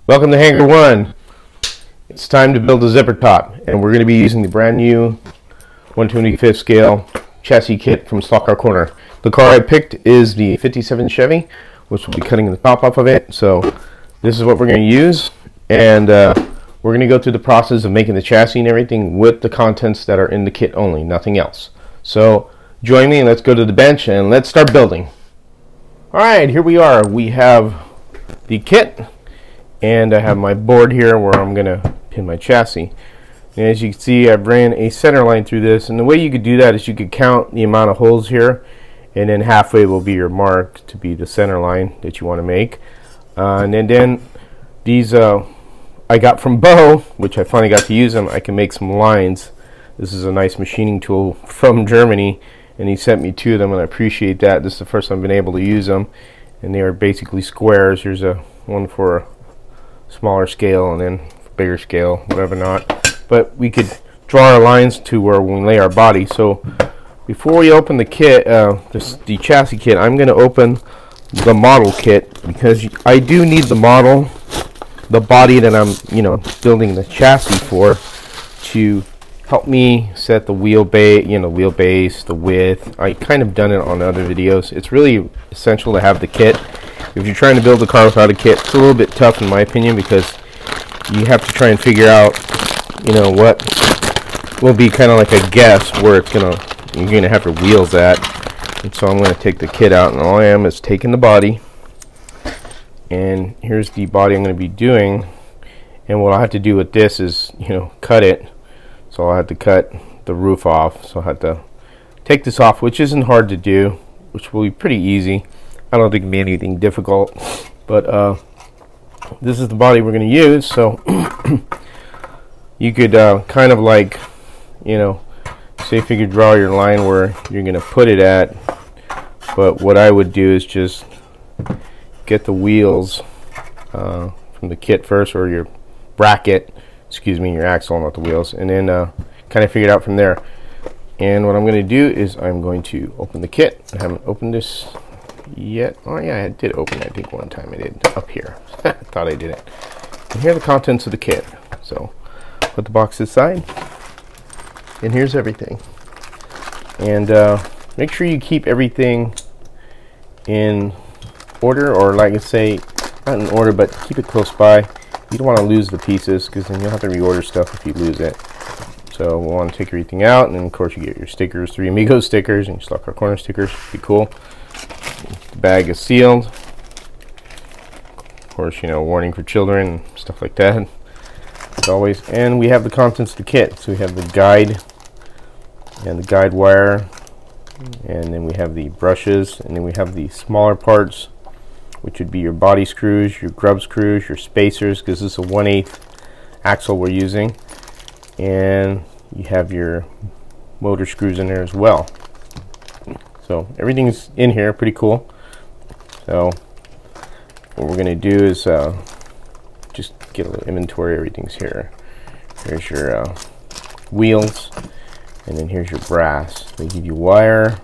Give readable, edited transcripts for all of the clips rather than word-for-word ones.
Welcome to Hangar 1. It's time to build a zipper top, and we're going to be using the brand new 1/25th scale chassis kit from Stock Car Corner. The car I picked is the 57 Chevy, which will be cutting the top off of it. So this is what we're going to use, and we're going to go through the process of making the chassis and everything with the contents that are in the kit only, nothing else. So join me and let's go to the bench and let's start building. Alright, here we are. We have the kit, and I have my board here where I'm going to pin my chassis. And as you can see, I've ran a center line through this, and the way you could do that is you could count the amount of holes here, and then halfway will be your mark to be the center line that you want to make. And then these I got from Bo, which I finally got to use them. I can make some lines. This is a nice machining tool from Germany, and he sent me two of them, and I appreciate that. This is the first time I've been able to use them, and they are basically squares. Here's a one for a smaller scale and then bigger scale, whatever not. But we could draw our lines to where we lay our body. So before we open the kit, the chassis kit, I'm going to open the model kit because I do need the model, the body that I'm building the chassis for, to help me set the wheelbase, the width. I kind of done it on other videos. It's really essential to have the kit. If you're trying to build a car without a kit, it's a little bit tough in my opinion, because you have to try and figure out, what will be kind of like a guess where you're gonna have your wheels at. And so I'm gonna take the kit out, and all I am is taking the body. And here's the body I'm gonna be doing. And what I have to do with this is, cut it. So I have to cut the roof off. So I have to take this off, which isn't hard to do, which will be pretty easy. I don't think it'll be anything difficult, but this is the body we're going to use. So you could kind of like, say if you could draw your line where you're going to put it at. But what I would do is just get the wheels from the kit first, or your bracket, your axle, not the wheels, and then kind of figure it out from there. And what I'm going to do is I'm going to open the kit. I haven't opened this yet. Oh yeah, I did open it. I think one time I did up here. I thought I did it. And here are the contents of the kit. So put the box aside, and here's everything. And make sure you keep everything in order, or like I say, not in order, but keep it close by. You don't want to lose the pieces, because then you'll have to reorder stuff if you lose it. So we'll want to take everything out, and then of course you get your stickers, 3 Amigos stickers, and your Stock Car Corner stickers. Be cool. The bag is sealed. Of course, warning for children and stuff like that, as always. And we have the contents of the kit. So we have the guide and the guide wire, and then we have the brushes, and then we have the smaller parts, which would be your body screws, your grub screws, your spacers, because this is a 1/8 axle we're using, and you have your motor screws in there as well. So everything's in here, pretty cool. So what we're going to do is just get a little inventory. Everything's here. Here's your wheels, and then here's your brass. They give you wire,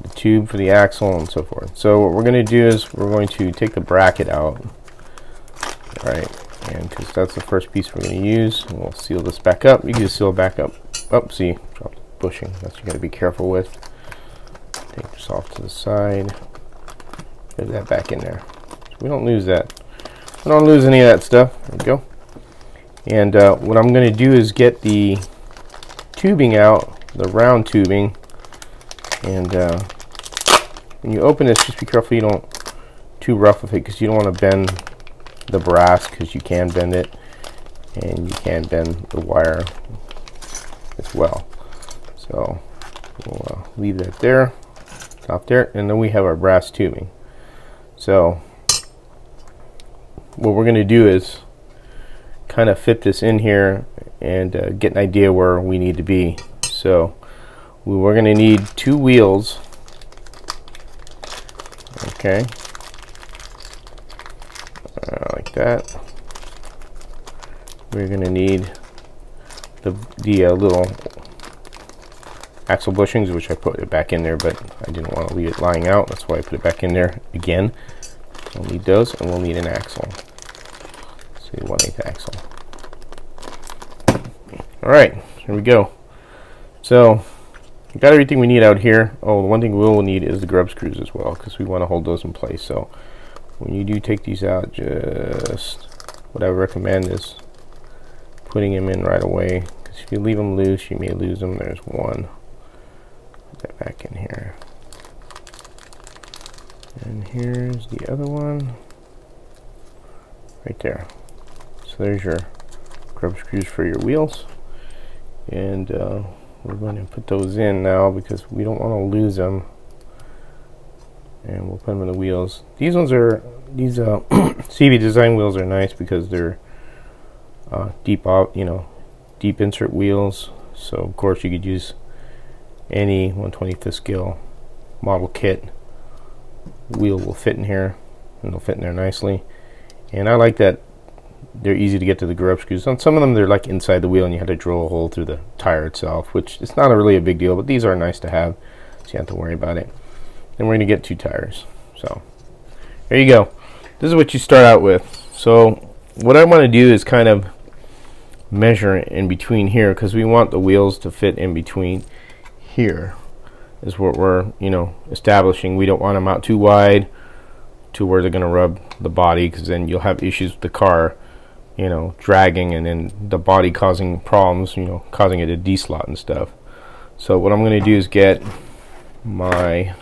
the tube for the axle, and so forth. So what we're going to do is we're going to take the bracket out. Alright, and because that's the first piece we're going to use, and we'll seal this back up. You can just seal it back up. Oh, see, drop the bushing. That's what you got to be careful with. Take this off to the side. Put that back in there. So we don't lose that. We don't lose any of that stuff. There we go. And what I'm going to do is get the tubing out, the round tubing. And when you open this, just be careful you don't too rough with it, because you don't want to bend the brass, because you can bend it, and you can bend the wire as well. So we'll leave that there. Top there, and then we have our brass tubing. So what we're going to do is kind of fit this in here and get an idea where we need to be. So we're going to need 2 wheels. Okay, like that. We're going to need the little axle bushings, which I put it back in there, but I didn't want to leave it lying out. That's why I put it back in there again. We'll need those, and we'll need an axle. basically 1/8 axle. Alright, here we go. So we got everything we need out here. Oh, the one thing we will need is the grub screws as well, because we want to hold those in place. So when you do take these out, just what I would recommend is putting them in right away, because if you leave them loose, you may lose them. There's one. Put that back in here. And here's the other one. Right there. So there's your grub screws for your wheels. And we're going to put those in now because we don't want to lose them. And we'll put them in the wheels. These ones are, these CV design wheels are nice because they're deep insert wheels. So of course you could use any 1/25th scale model kit. Wheel will fit in here, and they'll fit in there nicely. And I like that they're easy to get to the grub screws. On some of them they're like inside the wheel and you have to drill a hole through the tire itself, which is not really a big deal, but these are nice to have so you have to worry about it. Then we're going to get 2 tires. So there you go. This is what you start out with. So what I want to do is kind of measure in between here, because we want the wheels to fit in between here is what we're establishing. We don't want them out too wide to where they're going to rub the body, because then you'll have issues with the car dragging, and then the body causing problems, causing it to deslot and stuff. So what I'm going to do is get my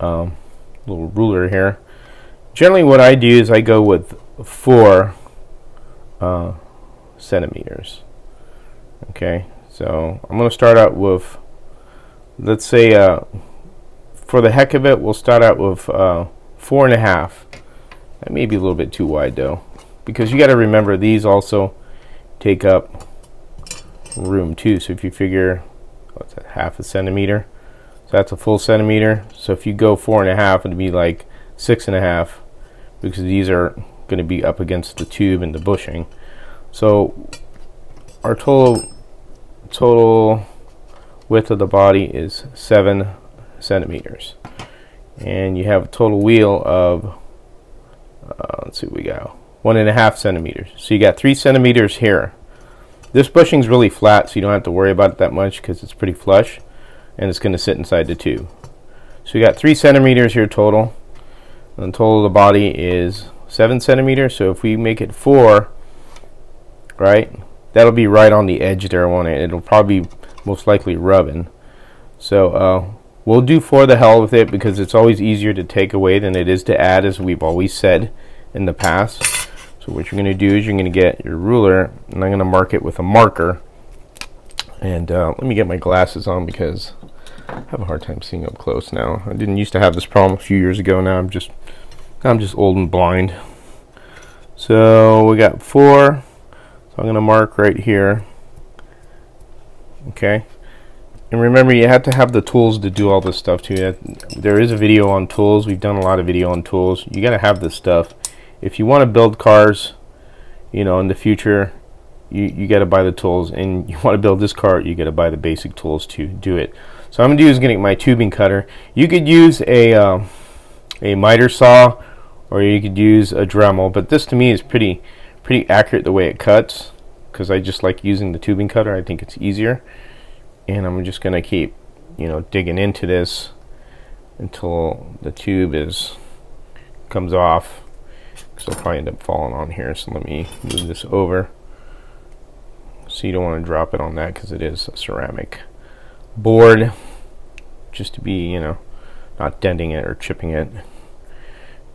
little ruler here. Generally what I do is I go with 4 centimeters. Okay, so I'm going to start out with, let's say for the heck of it, we'll start out with 4.5. That may be a little bit too wide though, because you got to remember these also take up room too. So if you figure, what's that, 1/2 centimeter, so that's a full centimeter. So if you go 4.5, it'd be like 6.5, because these are going to be up against the tube and the bushing. So our total width of the body is 7 centimeters, and you have a total wheel of let's see what we got, 1.5 centimeters. So you got 3 centimeters here. This bushing's really flat, so you don't have to worry about it that much because it's pretty flush and it's going to sit inside the tube. So you got 3 centimeters here total, and the total of the body is 7 centimeters. So if we make it 4, right, that'll be right on the edge there, won't it? It'll probably be most likely rubbing. So we'll do 4 the hell with it, because it's always easier to take away than it is to add, as we've always said in the past. So what you're going to do is you're going to get your ruler, and I'm going to mark it with a marker. And let me get my glasses on because I have a hard time seeing up close now. I didn't used to have this problem a few years ago. Now I'm just old and blind. So we got 4. So I'm going to mark right here. Okay. And remember, you have to have the tools to do all this stuff too. There is a video on tools. We've done a lot of video on tools. You got to have this stuff. If you want to build cars, in the future, you got to buy the tools. And you want to build this car, you got to buy the basic tools to do it. So I'm going to do is get my tubing cutter. You could use a miter saw, or you could use a Dremel. But this to me is pretty accurate the way it cuts, because I just like using the tubing cutter. I think it's easier. And I'm just going to keep, digging into this until the tube comes off, because I'll probably end up falling on here. So let me move this over. So you don't want to drop it on that, because it is a ceramic board, just to be, not denting it or chipping it.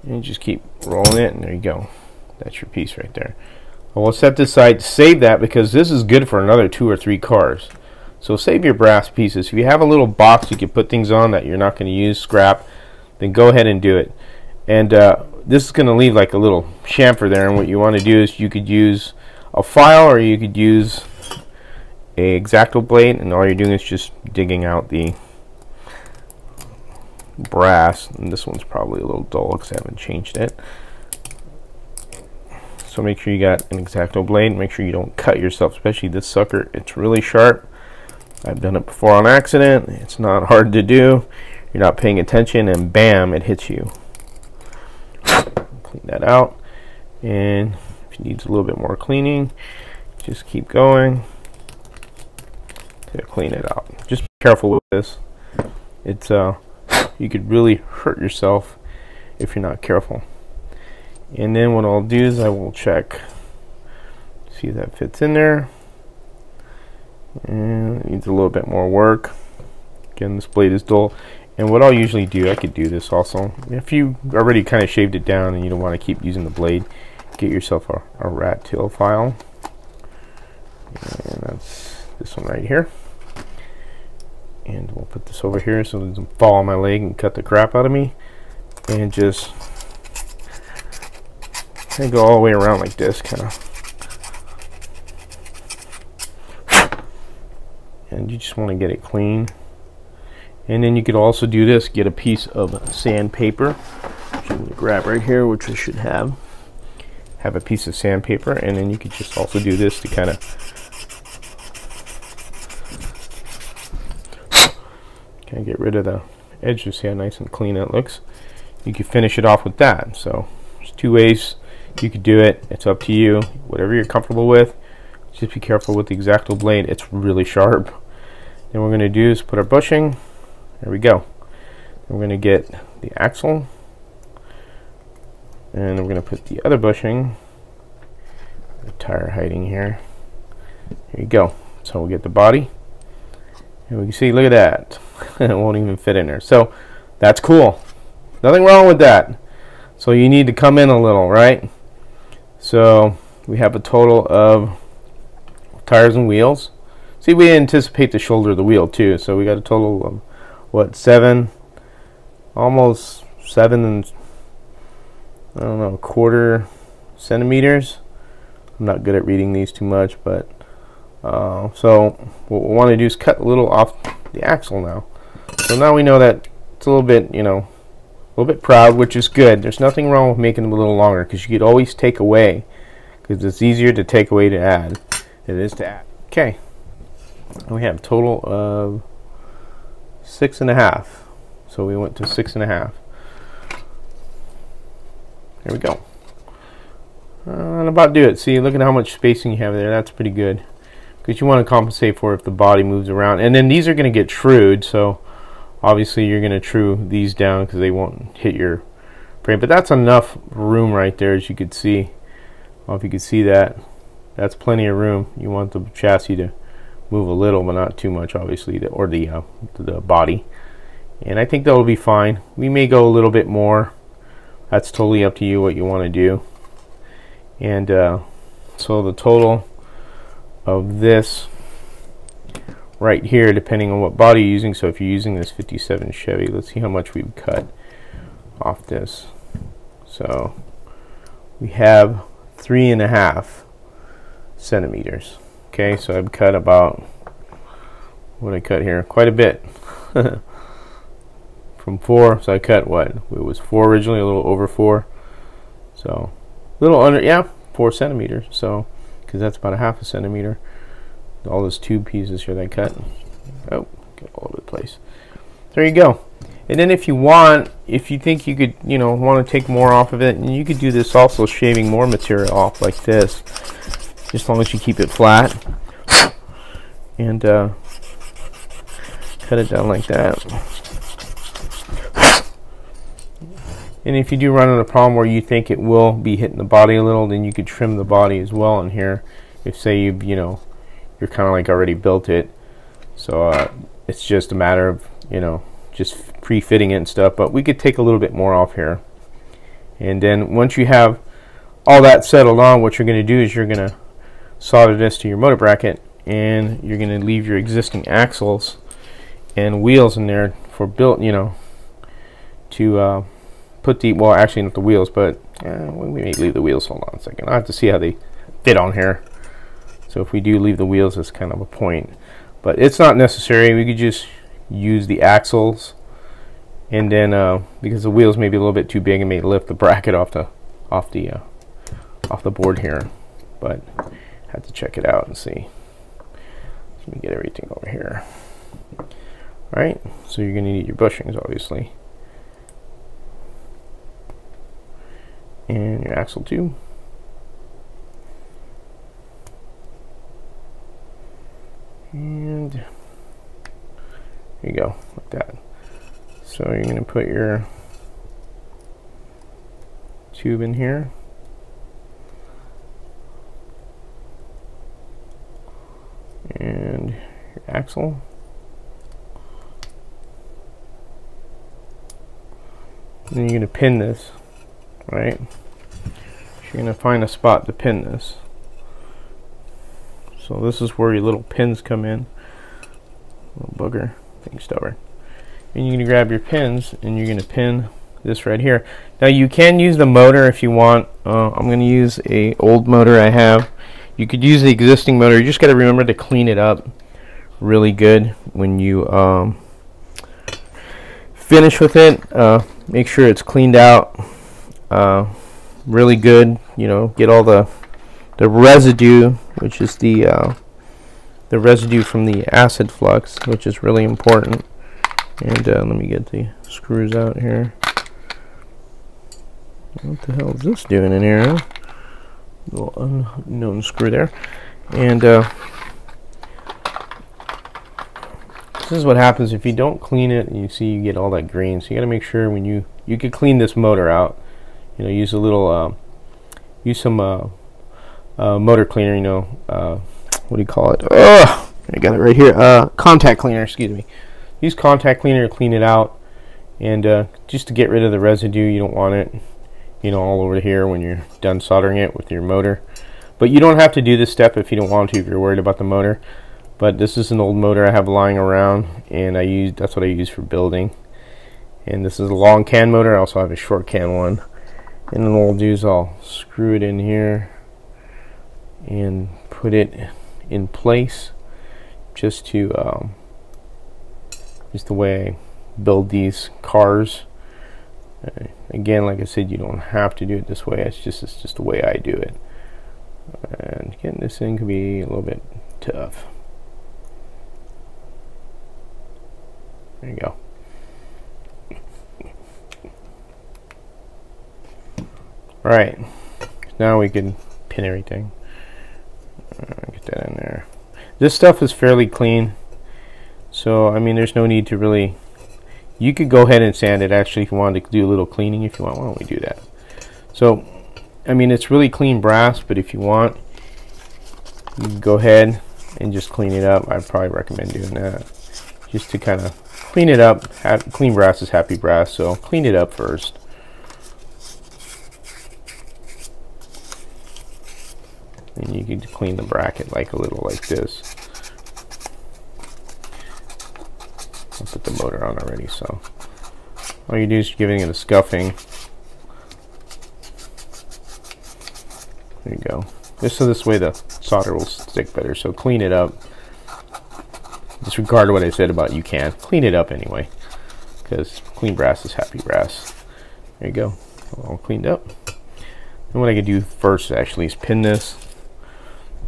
And you just keep rolling it, and there you go. That's your piece right there. I will set this aside to save that, because this is good for another 2 or 3 cars. So save your brass pieces. If you have a little box you can put things on that you're not going to use, scrap, then go ahead and do it. And this is going to leave like a little chamfer there, and what you want to do is you could use a file, or you could use a X-Acto blade, and all you're doing is just digging out the brass. And this one's probably a little dull because I haven't changed it. So make sure you got an X-Acto blade. Make sure you don't cut yourself, especially this sucker. It's really sharp. I've done it before on accident. It's not hard to do. You're not paying attention, and bam, it hits you. Clean that out. And if it needs a little bit more cleaning, just keep going to clean it out. Just be careful with this. It's you could really hurt yourself if you're not careful. And then what I'll do is I will check, see if that fits in there. And it needs a little bit more work. Again, this blade is dull. And what I'll usually do, I could do this also. If you already kind of shaved it down and you don't want to keep using the blade, get yourself a rat tail file. And that's this one right here. And we'll put this over here so it doesn't fall on my leg and cut the crap out of me. And just kind of go all the way around like this, kind of. And you just want to get it clean. And then you could also do this, get a piece of sandpaper, which I'm going to grab right here, which I should have a piece of sandpaper, and then you could just also do this to kind of get rid of the edges. See how nice and clean it looks. You could finish it off with that. So there's two ways you could do it. It's up to you, whatever you're comfortable with. Just be careful with the X-Acto blade, it's really sharp. Then what we're going to do is put our bushing. There we go. We're going to get the axle, and we're going to put the other bushing, the tire hiding here. There you go. So we'll get the body, and we can see, look at that. It won't even fit in there. So that's cool. Nothing wrong with that. So you need to come in a little, right? So we have a total of tires and wheels. See, we anticipate the shoulder of the wheel too. So we got a total of what, 7, almost 7 and I don't know, 1/4 centimeters. I'm not good at reading these too much, but so what we want to do is cut a little off the axle now. So now we know that it's a little bit, you know, a little bit proud, which is good. There's nothing wrong with making them a little longer, because you could always take away, because it's easier to take away to add than it is to add. Okay, we have a total of 6.5. So we went to 6.5. There we go. And about do it. See, look at how much spacing you have there. That's pretty good, because you want to compensate for if the body moves around. And then these are going to get trued, so obviously you're going to true these down because they won't hit your frame. But that's enough room right there, as you could see. I don't know if you could see that. That's plenty of room. You want the chassis to move a little, but not too much, obviously, or the body. And I think that'll be fine. We may go a little bit more. That's totally up to you what you want to do. And so the total of this right here, depending on what body you're using. So if you're using this 57 Chevy, let's see how much we've cut off this. So we have 3.5 centimeters. Okay, so I've cut about, what I cut here, quite a bit. From 4, so I cut what? It was 4 originally, a little over 4. So a little under, yeah, 4 centimeters. So, because that's about 1/2 centimeter. All those tube pieces here that I cut. Oh, get all over the place. There you go. And then if you want, if you think you could, you know, want to take more off of it, and you could do this also, shaving more material off like this, just as long as you keep it flat. And cut it down like that. And if you do run into a problem where you think it will be hitting the body a little, then you could trim the body as well in here. If say you know, you're kind of like already built it, so it's just a matter of, you know, just pre-fitting it and stuff. But we could take a little bit more off here. And then once you have all that settled on, what you're going to do is you're going to solder this to your motor bracket, and you're going to leave your existing axles and wheels in there for built, you know, to put the, well, actually not the wheels, but we may leave the wheels. Hold on a second, I have to see how they fit on here. So if we do leave the wheels, it's kind of a point, but it's not necessary. We could just use the axles, and then because the wheels may be a little bit too big and may lift the bracket off the board here, but I have to check it out and see. Let me get everything over here. All right, so you're going to need your bushings, obviously, and your axle too. And there you go, like that. So you're going to put your tube in here. And your axle. And then you're going to pin this, right? So you're going to find a spot to pin this. So this is where your little pins come in. Little booger, being stubborn. And you're going to grab your pins and you're going to pin this right here. Now you can use the motor if you want. I'm going to use a old motor I have. You could use the existing motor. You just got to remember to clean it up really good when you finish with it. Make sure it's cleaned out really good. You know, get all the residue, which is the residue from the acid flux, which is really important. And let me get the screws out here. What the hell is this doing in here? Huh? Little unknown screw there. And this is what happens if you don't clean it. You see, you get all that green. So you got to make sure when you could clean this motor out. You know, use a little use some motor cleaner. You know, what do you call it? Oh, I got it right here. Contact cleaner. Excuse me. Use contact cleaner to clean it out, and just to get rid of the residue. You don't want it, you know, all over here when you're done soldering it with your motor. But you don't have to do this step if you don't want to, if you're worried about the motor. But this is an old motor I have lying around, and that's what I use for building. And this is a long can motor. I also have a short can one. And then what I'll do is I'll screw it in here and put it in place, just the way I build these cars. Again, like I said, you don't have to do it this way. It's just the way I do it. And getting this in can be a little bit tough. There you go. All right, now we can pin everything. Get that in there. This stuff is fairly clean, so I mean, there's no need to really. You could go ahead and sand it actually if you wanted to do a little cleaning. If you want, why don't we do that? So, I mean, it's really clean brass, but if you want, you can go ahead and just clean it up. I'd probably recommend doing that, just to kind of clean it up. Clean brass is happy brass, so clean it up first. And you can clean the bracket like a little like this. I'll put the motor on already, so all you do is giving it a scuffing. There you go. Just so this way the solder will stick better. So clean it up. Disregard what I said about you can. Clean it up anyway, because clean brass is happy brass. There you go. All cleaned up. And what I could do first actually is pin this.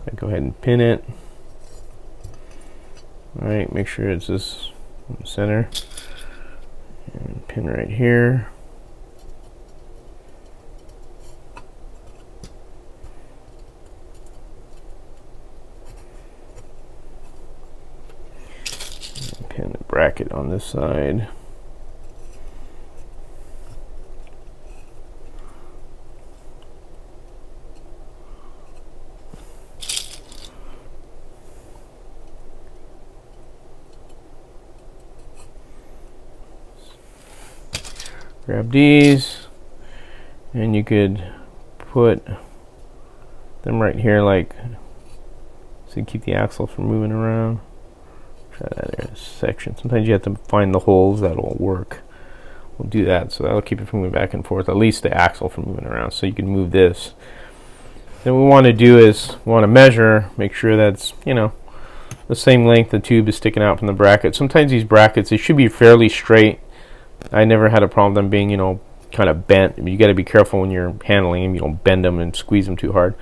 I go ahead and pin it. Alright, make sure it's this in the center. And pin right here. And pin the bracket on this side. Grab these, and you could put them right here, like so you keep the axle from moving around. Try that in a section. Sometimes you have to find the holes that'll work. We'll do that, so that'll keep it from moving back and forth, at least the axle from moving around, so you can move this. Then what we want to do is we want to measure, make sure that's, you know, the same length the tube is sticking out from the bracket. Sometimes these brackets, they should be fairly straight. I never had a problem with them being, you know, kind of bent. You got to be careful when you're handling them. You don't bend them and squeeze them too hard.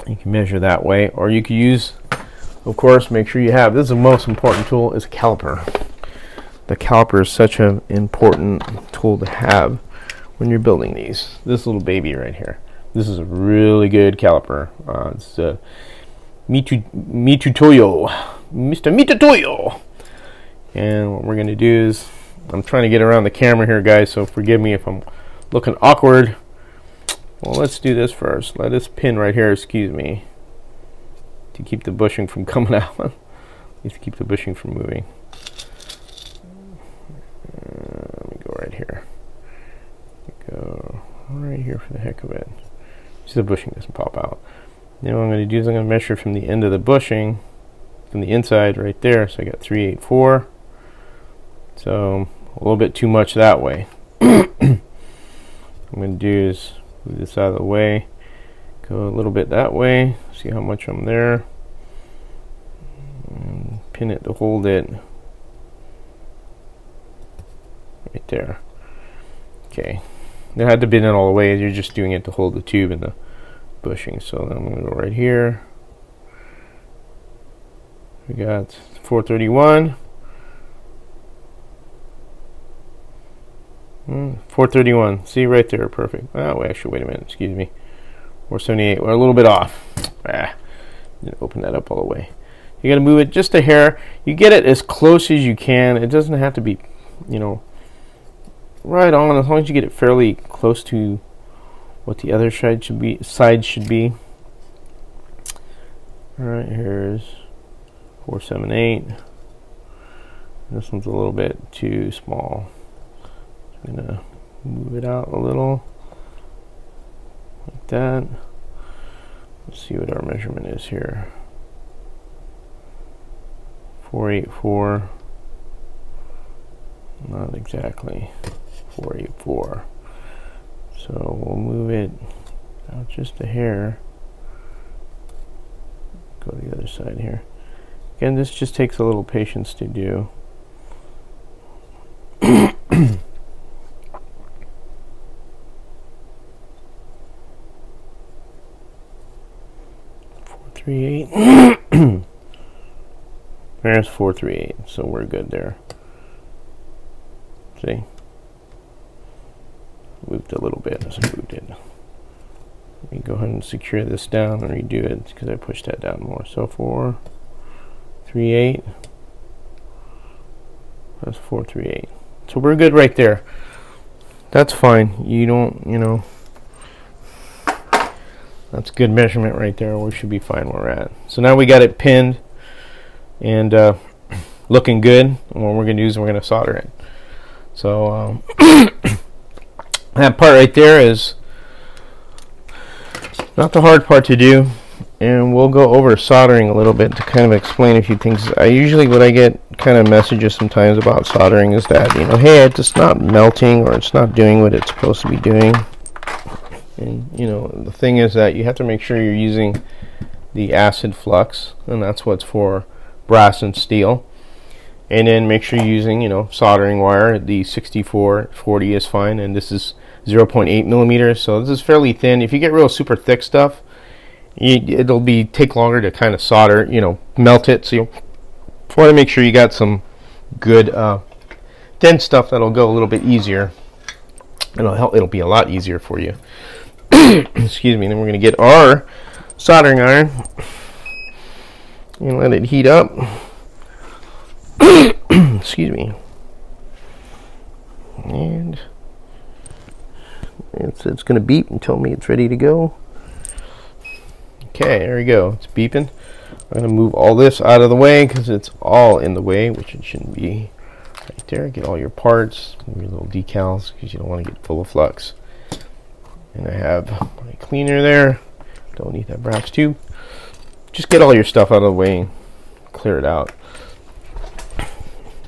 You can measure that way, or you can use, of course, make sure you have, this is the most important tool, is a caliper. The caliper is such an important tool to have when you're building these. This little baby right here. This is a really good caliper. It's Mitutoyo Mr. Mitatoyo. And what we're going to do is, I'm trying to get around the camera here, guys, so forgive me if I'm looking awkward. Well, let's do this first. Let this pin right here, excuse me, to keep the bushing from coming out. At least keep the bushing from moving. Let me go right here. Go right here for the heck of it. So the bushing doesn't pop out. Now what I'm going to do is I'm going to measure from the end of the bushing, from the inside right there. So I got 384. So a little bit too much that way. What I'm going to do is move this out of the way, go a little bit that way, see how much I'm there, and pin it to hold it right there. Okay, there had to pin it all the way. You're just doing it to hold the tube and the bushing. So then I'm going to go right here. We got 431. 431. See right there, perfect. Oh, actually, wait a minute. Excuse me. 478. We're a little bit off. Didn't open that up all the way. You got to move it just a hair. You get it as close as you can. It doesn't have to be, you know, right on. As long as you get it fairly close to what the other side should be. All right, here's 478. This one's a little bit too small. I'm gonna move it out a little like that. Let's see what our measurement is here. 484. Not exactly 484. So we'll move it out just a hair. Go to the other side here. Again, this just takes a little patience to do. 438. There's 438, so we're good there. See? Moved a little bit as I moved it. Let me go ahead and secure this down and redo it because I pushed that down more. So 438. That's 438. So we're good right there. That's fine. You don't, you know. That's good measurement right there. We should be fine where we're at. So now we got it pinned and looking good. And what we're going to do is we're going to solder it. So that part right there is not the hard part to do. And we'll go over soldering a little bit to kind of explain a few things. What I get kind of messages sometimes about soldering is that, you know, hey, it's just not melting or it's not doing what it's supposed to be doing. And you know, the thing is that you have to make sure you're using the acid flux, and that's what's for brass and steel. And then make sure you're using, you know, soldering wire. The 6440 is fine, and this is 0.8 millimeters, so this is fairly thin. If you get real super thick stuff, it'll take longer to kind of solder, you know, melt it. So you want to make sure you got some good thin stuff that'll go a little bit easier. It'll be a lot easier for you. Excuse me. Then we're going to get our soldering iron and let it heat up. Excuse me. And it's going to beep and tell me it's ready to go. Okay, there we go. It's beeping. I'm going to move all this out of the way because it's all in the way, which it shouldn't be. Right there. Get all your parts, your little decals, because you don't want to get full of flux. And I have my cleaner there. Don't need that brass tube. Just get all your stuff out of the way and clear it out.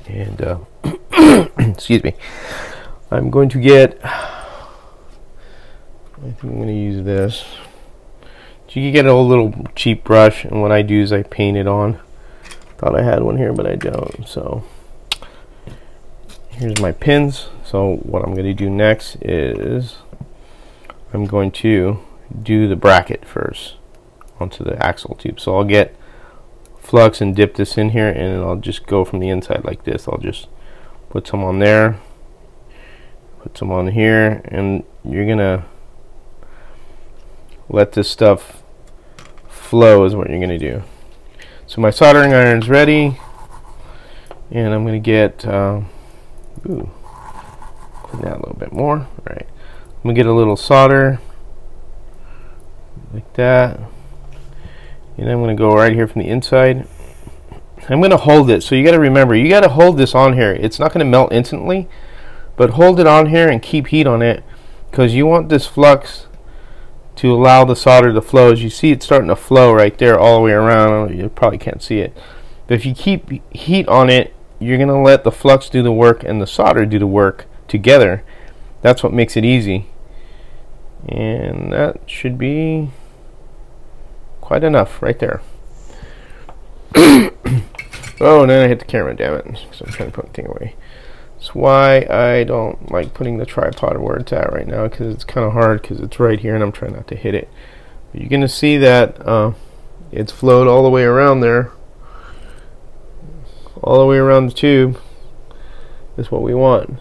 And excuse me. I'm going to get, I think I'm going to use this. So you can get a little cheap brush, and what I do is I paint it on. Thought I had one here, but I don't. So here's my pins. So what I'm going to do next is I'm going to do the bracket first onto the axle tube. So I'll get flux and dip this in here, and I'll just go from the inside like this. I'll just put some on there, put some on here, and you're gonna let this stuff flow is what you're gonna do. So my soldering iron's ready, and I'm going to get clean that a little bit more. All right, I'm going to get a little solder like that, and I'm going to go right here from the inside. I'm going to hold it, so you got to remember, you got to hold this on here. It's not going to melt instantly, but hold it on here and keep heat on it, because you want this flux to allow the solder to flow. As you see, it's starting to flow right there all the way around. You probably can't see it, but if you keep heat on it, you're going to let the flux do the work and the solder do the work together. That's what makes it easy, and that should be quite enough right there. Oh, and then I hit the camera, damn it, because I'm trying to put the thing away. That's why I don't like putting the tripod where it's at right now, because it's kind of hard, because it's right here and I'm trying not to hit it. But you're going to see that it's flowed all the way around there. All the way around the tube is what we want.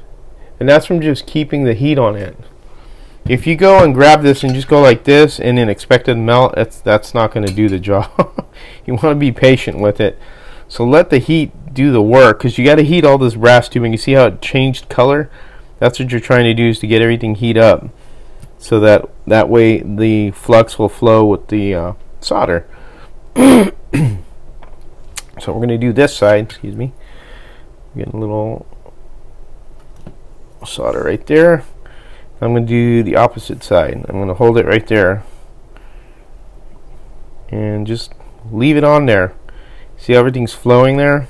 And that's from just keeping the heat on it. If you go and grab this and just go like this and then expect it to melt, that's not going to do the job. You want to be patient with it. So let the heat do the work, because you got to heat all this brass tubing. You see how it changed color? That's what you're trying to do, is to get everything heat up, so that way the flux will flow with the solder. So we're going to do this side. Excuse me. Get a little solder right there. I'm going to do the opposite side. I'm going to hold it right there and just leave it on there. See how everything's flowing there?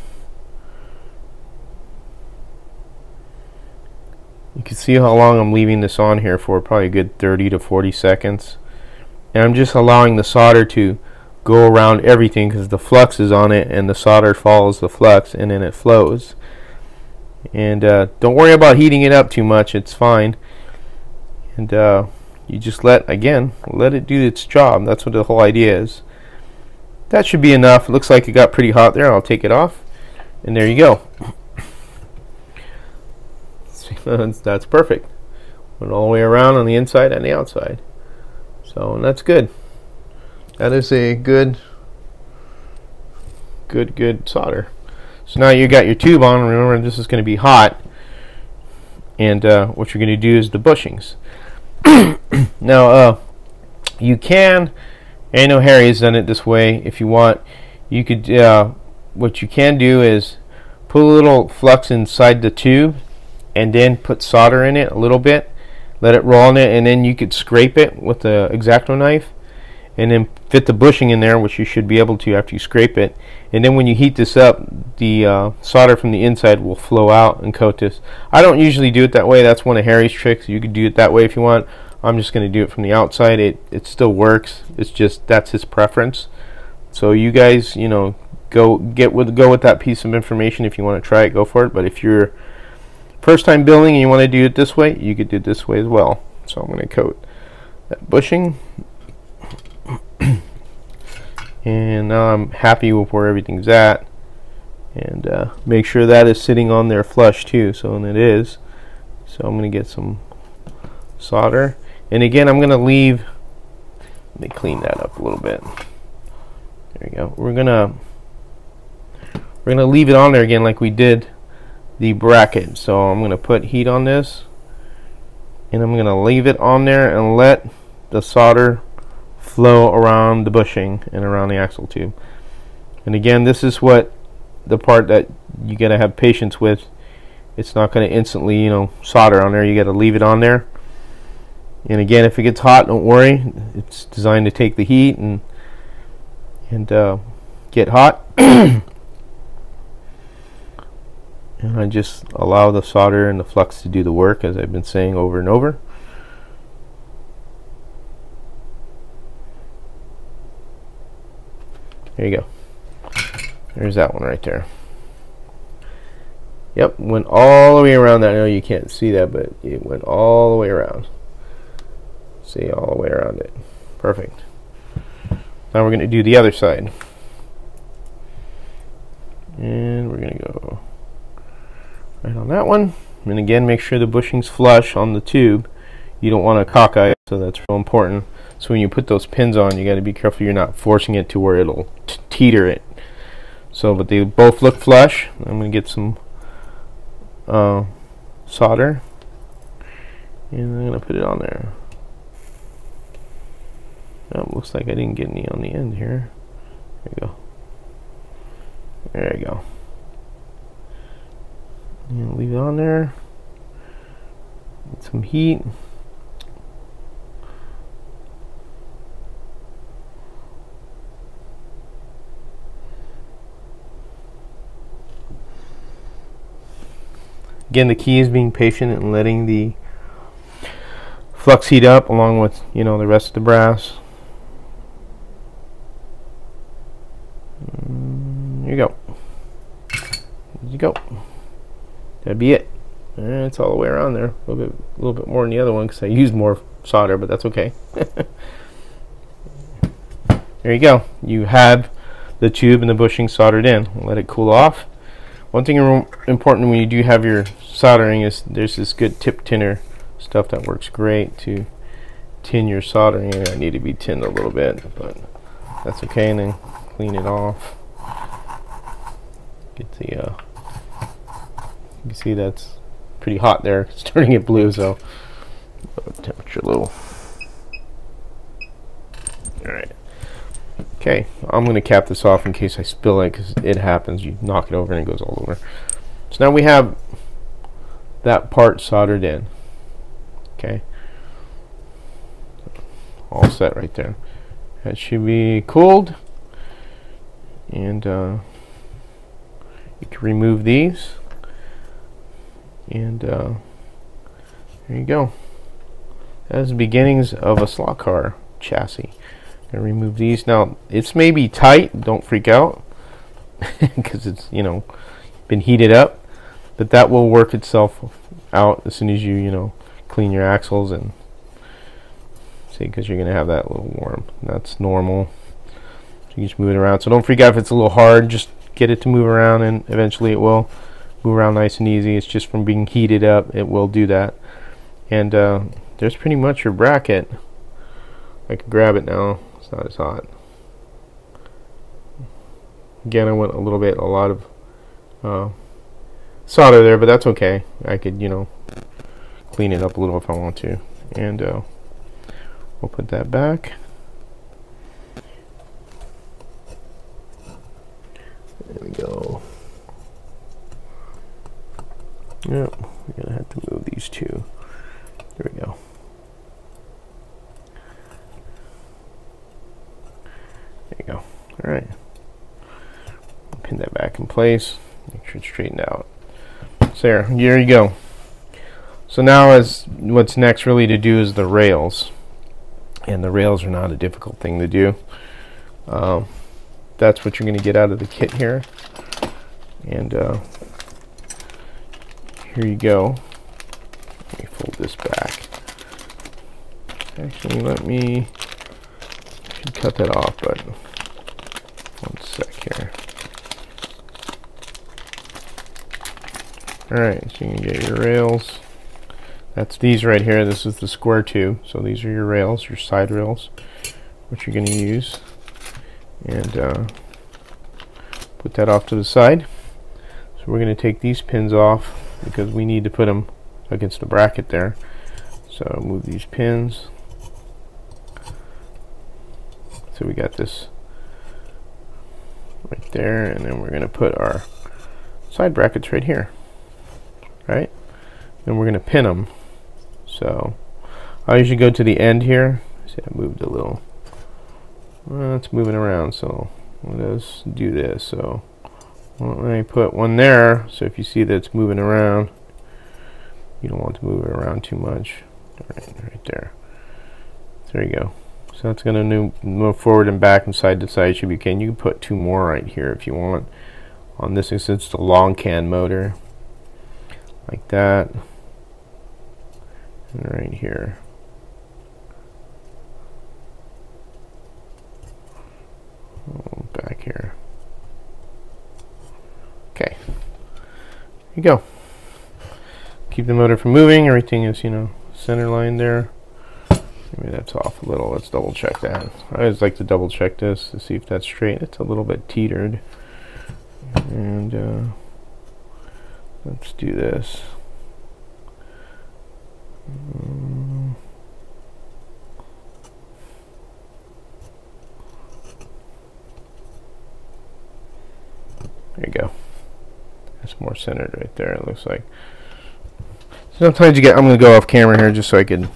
You can see how long I'm leaving this on here for, probably a good 30 to 40 seconds. And I'm just allowing the solder to go around everything, because the flux is on it and the solder follows the flux and then it flows. And don't worry about heating it up too much, it's fine. And you just let it do its job. That's what the whole idea is. That should be enough. It looks like it got pretty hot there. I'll take it off, and there you go. That's perfect. Went all the way around on the inside and the outside. So that's good. That is a good solder. So now you got your tube on. Remember, this is going to be hot, and what you're going to do is the bushings. Now you can, I know Harry's done it this way. If you want, you could what you can do is put a little flux inside the tube and then put solder in it a little bit, let it roll in it, and then you could scrape it with the X-Acto knife and then fit the bushing in there, which you should be able to after you scrape it. And then when you heat this up, the solder from the inside will flow out and coat this. I don't usually do it that way. That's one of Harry's tricks. You could do it that way if you want. I'm just going to do it from the outside. It still works. It's just that's his preference. So you guys, you know, go with that piece of information. If you want to try it, go for it. But if you're first time building and you want to do it this way, you could do it this way as well. So I'm going to coat that bushing. And now I'm happy with where everything's at, and make sure that is sitting on there flush too. So, and it is. So I'm going to get some solder, and again I'm going to leave. Let me clean that up a little bit. There we go. We're gonna leave it on there again like we did the bracket. So I'm going to put heat on this, and I'm going to leave it on there and let the solder flow around the bushing and around the axle tube. And again, this is what the part that you gotta have patience with. It's not going to instantly, you know, solder on there. You got to leave it on there. And again, if it gets hot, don't worry. It's designed to take the heat and get hot. And I just allow the solder and the flux to do the work, as I've been saying over and over. There you go. There's that one right there. Yep, went all the way around that. I know you can't see that, but it went all the way around. See, all the way around it. Perfect. Now we're going to do the other side. And we're going to go right on that one. And again, make sure the bushing's flush on the tube. You don't want to cockeye, so that's real important. So when you put those pins on, you got to be careful you're not forcing it to where it'll teeter it. So, but they both look flush. I'm going to get some solder, and I'm going to put it on there. Oh, looks like I didn't get any on the end here. There you go. There you go. And leave it on there. Get some heat. Again, the key is being patient and letting the flux heat up along with, you know, the rest of the brass. There you go. There you go. That'd be it. And it's all the way around there. A little bit more than the other one because I used more solder, but that's okay. There you go. You have the tube and the bushing soldered in. Let it cool off. One thing important when you do have your soldering is there's this good tip tinner stuff that works great to tin your soldering. I need to be tinned a little bit, but that's okay. And then clean it off. Get the you can see that's pretty hot there. It's turning it blue, so temperature low. Alright. Okay, I'm going to cap this off in case I spill it, because it happens. You knock it over and it goes all over. So now we have that part soldered in. Okay. All set right there. That should be cooled. And you can remove these. And there you go. That's the beginnings of a slot car chassis. Gonna remove these. Now it's maybe tight, don't freak out, because it's, you know, been heated up, but that will work itself out as soon as you know, clean your axles and see, because you're gonna have that a little warm. That's normal. So you just move it around. So don't freak out if it's a little hard. Just get it to move around, and eventually it will move around nice and easy. It's just from being heated up, it will do that. And there's pretty much your bracket. I can grab it now. It's not as hot. Again, I went a lot of solder there, but that's okay. I could, you know, clean it up a little if I want to. And we'll put that back. There we go. Yep, we're gonna have to move these two. There we go. There you go. Alright. Pin that back in place. Make sure it's straightened out. So there you go. So now what's next really to do is the rails. And the rails are not a difficult thing to do. That's what you're going to get out of the kit here. And here you go. Let me fold this back. Actually, let me cut that off, but one sec here. Alright, so you can get your rails. That's these right here. This is the square tube. So these are your rails, your side rails, which you're going to use. And put that off to the side. So we're going to take these pins off because we need to put them against the bracket there. So move these pins. So we got this right there, and then we're going to put our side brackets right here. Right? Then we're going to pin them. So I usually go to the end here. See, I moved a little. Well, it's moving around, so let's do this. So let me put one there. So if you see that it's moving around, you don't want to move it around too much. Right there. There you go. So that's going to move forward and back and side to side. Should be okay. And you can put two more right here if you want. On this, since it's the long can motor, like that, and right here. Back here. Okay. There you go. Keep the motor from moving. Everything is, you know, center line there. Maybe that's off a little. Let's double check that. I always like to double check this to see if that's straight. It's a little bit teetered. And let's do this. There you go. That's more centered right there, it looks like. Sometimes you get, I'm going to go off camera here just so I can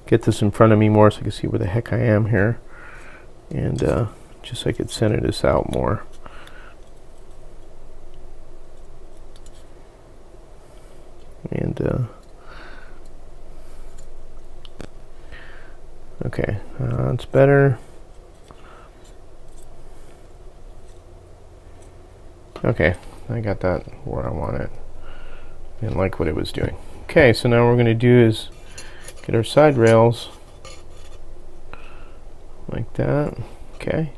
get this in front of me more so I can see where the heck I am here. And just so I could center this out more. And okay, it's better. Okay, I got that where I want it. Didn't like what it was doing. Okay, so now what we're going to do is get our side rails like that. Okay.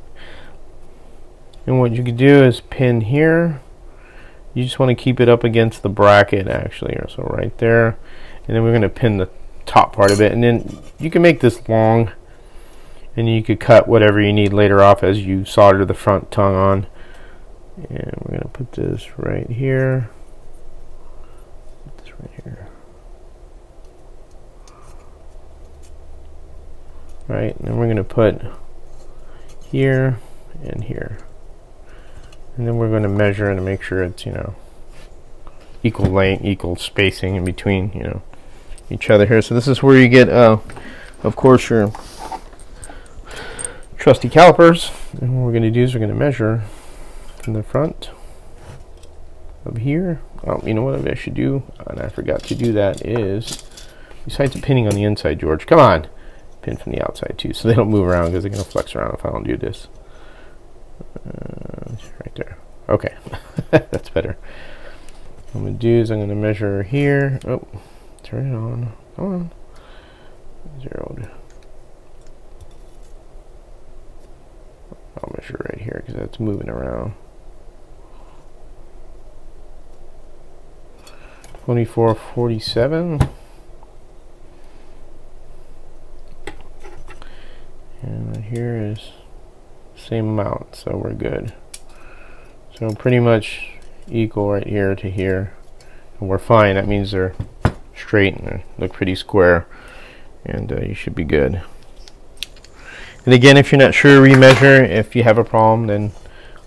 And what you can do is pin here. You just want to keep it up against the bracket actually, or so right there. And then we're going to pin the top part of it. And then you can make this long, and you could cut whatever you need later off as you solder the front tongue on. And we're going to put this right here. Put this right here. Right, and then we're going to put here and here. And then we're going to measure and make sure it's, you know, equal length, equal spacing in between, you know, each other here. So this is where you get, of course, your trusty calipers. And what we're going to do is we're going to measure from the front of here. Oh, you know what I should do, and I forgot to do that, is besides the pinning on the inside, George, come on, pin from the outside too, so they don't move around because they're going to flex around if I don't do this. Right there. Okay, that's better. What I'm going to do is I'm going to measure here. Oh, turn it on. Come on. Zeroed. I'll measure right here because that's moving around. 24.47. And right here is same amount, so we're good. So pretty much equal right here to here, and we're fine. That means they're straight and they look pretty square, and you should be good. And again, if you're not sure, remeasure. If you have a problem, then